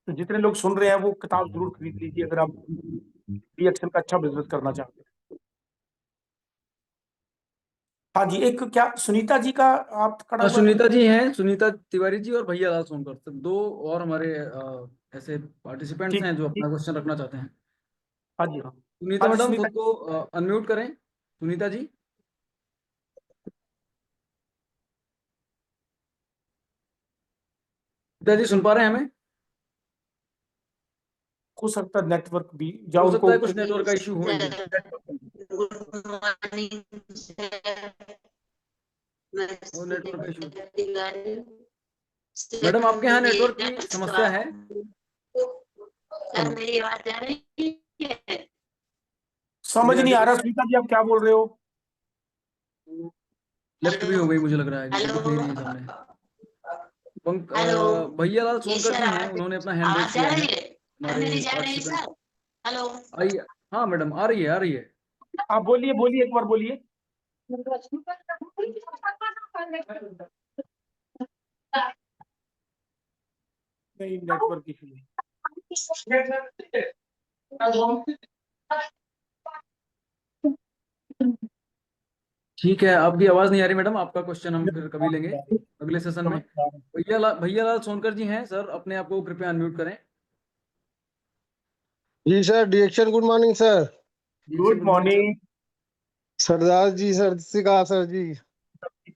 तो जितने लोग सुन रहे हैं वो किताब जरूर खरीद लीजिए अगर आप डीएक्सएल का अच्छा बिजनेस करना चाहते हैं। हाँ जी, एक क्या सुनीता जी का आप खड़ा हुआ था? सुनीता जी हैं, सुनीता तिवारी जी और भैया लाल सोनकर, तो दो और हमारे ऐसे पार्टिसिपेंट्स ठीक हैं जो ठीक। अपना क्वेश्चन रखना चाहते हैं। हाँ जी हाँ। सुनीता हाँ जी मैडम सुनीता। खुद को अनम्यूट करें, सुनीता जी। सुनीता जी सुन पा रहे हैं हमें? हो सकता है नेटवर्क भी, या हो सकता उनको है कुछ नेटवर्क का इशू हो ही जाए। गुड मॉर्निंग सर, मैं और नेटवर्क का इशू, तिवारी। मैडम आपके यहाँ नेटवर्क की समस्या है? सर मेरी आवाज आ रही है? समझ नहीं आ रहा सुनीता जी आप क्या बोल रहे हो। लेफ्ट भी हो गई मुझे लग रहा है, क्योंकि दिख नहीं रही है सामने। हेलो भैया लाल जी सोनकर सर, जी हैं, उन्होंने अपना हैंड रेज आवाज आ किया है। रही है? हमारे मेरी जा रही है participant- सर? हेलो आइए, हाँ मैडम आ रही है, आ रही है। आप बोलिए बोलिए, एक बार बोलिए। नहीं, नेटवर्क इशू है। ठीक है, आपकी आवाज नहीं आ रही मैडम, आपका क्वेश्चन हम फिर कभी लेंगे अगले सेशन में। भैया लाल सोनकर जी हैं सर, अपने आप को कृपया अनम्यूट करें। जी सर, डीएक्शन good morning sir. Good morning. Sardar ji, sir श्री अकाल सर जी।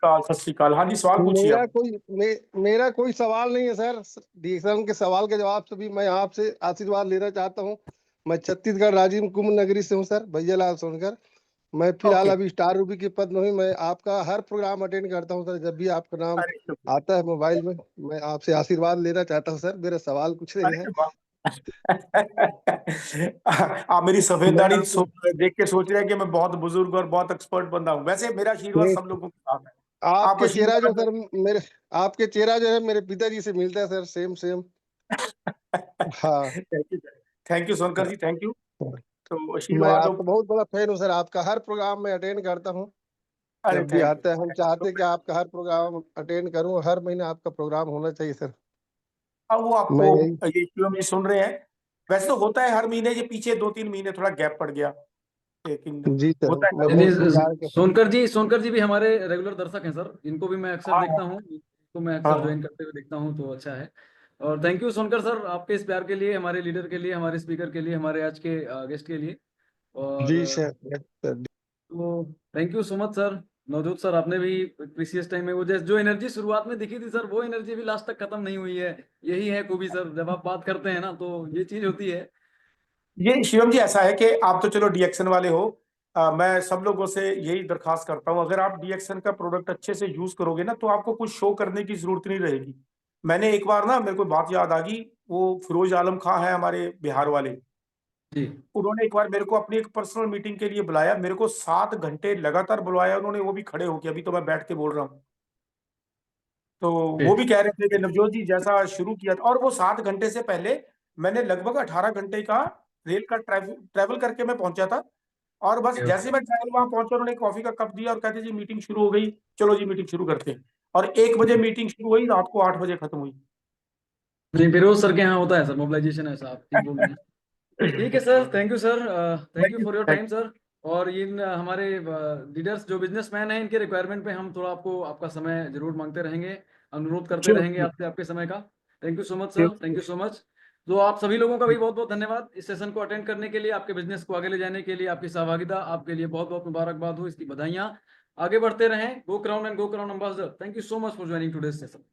सत श्री अकाल। हाँ जी, सवाल पूछिए मेरा आप। कोई मेरा कोई सवाल नहीं है सर। डीएक्सन के सवाल के जवाब से भी मैं आपसे आशीर्वाद लेना चाहता हूँ। मैं छत्तीसगढ़ राजीव कुंभ नगरी से हूँ सर, भैयालाल सोनकर। मैं फिलहाल ओके। अभी स्टार रूबी के पद में हूँ। मैं आपका हर प्रोग्राम अटेंड करता हूँ सर, जब भी आपका नाम अरे शुक्रिया। आता है मोबाइल में। मैं आपसे आशीर्वाद लेना चाहता हूँ सर, मेरा सवाल कुछ नहीं है। अरे वाह। आप मेरी सफेद मैं दाढ़ी आपको देख के सोच रहे हैं कि मैं बहुत बुजुर्ग और बहुत एक्सपर्ट बंदा हूँ। वैसे मेरा आशीर्वाद नहीं, सब लोगों के साथ है। आप आपके चेहरा जो आशीर्वाद। सर मेरे आपके चेहरा जो है मेरे पिताजी से मिलता है सर, सेम सेम। हाँ। Thank you Sonkar ji, thank you. तो मैं आशीर्वाद आपका बहुत बड़ा फैन हूँ सर, आपका हर प्रोग्राम में अटेंड करता हूँ। अरे जब भी थैंक यू। आता है हम चाहते हैं कि आपका हर प्रोग्राम अटेंड करूँ, हर महीने आपका प्रोग्राम होना चाहिए सर। अब वो मैं यही। आपको ये शिवम जी सुन रहे हैं। वैसे तो होता है हर महीने, ये पीछे 2-3 महीने थोड़ा गैप पड़ गया, लेकिन जी सर, होता है मैं हर बहुत महीने। इंतजार कर। सोनकर जी भी हमारे रेगुलर दर्शक हैं सर, इनको भी मैं अक्सर हाँ देखता हाँ हूँ, इनको मैं हाँ अक्सर हाँ। ज्वाइन करते हुए देखता हूँ, तो अच्छा है। और थैंक यू सोनकर सर, आपके इस प्यार के लिए, हमारे लीडर के लिए, हमारे स्पीकर के लिए, हमारे आज के गेस्ट के लिए। जी और सर, yes, सर। तो thank you so much sir. Navjot sir, आपने भी प्रीसियस टाइम में वो जो एनर्जी शुरुआत में दिखी थी सर, वो एनर्जी भी लास्ट तक खत्म नहीं हुई है। यही है खूबी सर, जब आप बात करते हैं ना तो ये चीज होती है। ये शिवम जी ऐसा है कि आप तो चलो डीएक्सन वाले हो। मैं सब लोगों से यही दरखास्त करता हूँ, अगर आप डीएक्सन का प्रोडक्ट अच्छे से यूज करोगे ना तो आपको कुछ शो करने की जरूरत नहीं रहेगी। मैंने एक बार ना, मेरे को बात याद आ गई, वो फिरोज आलम खां है हमारे बिहार वाले। जी। उन्होंने एक बार मेरे को अपनी एक पर्सनल मीटिंग के लिए बुलाया, मेरे को 7 घंटे लगातार बुलवाया उन्होंने, वो भी खड़े होके। अभी तो मैं बैठ के बोल रहा हूँ। तो वो भी कह रहे थे कि नवजोत जी जैसा शुरू किया था, और वो 7 घंटे से पहले मैंने लगभग 18 घंटे का रेल का ट्रैवल करके मैं पहुंचा था। और बस जैसे मैं ट्रैवल वहां पहुंचा, उन्होंने कॉफी का कप दिया और कहते जी मीटिंग शुरू हो गई, चलो जी मीटिंग शुरू करते हैं। और 1 बजे मीटिंग शुरू हुई, रात को 8 बजे खत्म हुई। नहीं, फिरोज सर के यहाँ होता है सर मोबिलाइजेशन, ऐसा आप ठीक बोल रहे हैं। ठीक है sir, thank you sir, thank thank you you. For your time sir. और इन हमारे लीडर्स जो बिजनेसमैन हैं, इनके रिक्वायरमेंट पे हम थोड़ा आपको आपका समय जरूर मांगते रहेंगे, अनुरोध करते रहेंगे आपसे आपके समय का। Thank you so much sir, thank you so much. तो आप सभी लोगों का भी बहुत बहुत धन्यवाद इस सेशन को अटेंड करने के लिए, आपके बिजनेस को आगे ले जाने के लिए आपकी सहभागिता, आपके लिए बहुत बहुत मुबारकबाद हो, इसकी बधाइयाँ। आगे बढ़ते रहें, go crown and go crown ambassador. Thank you so much for joining today's session.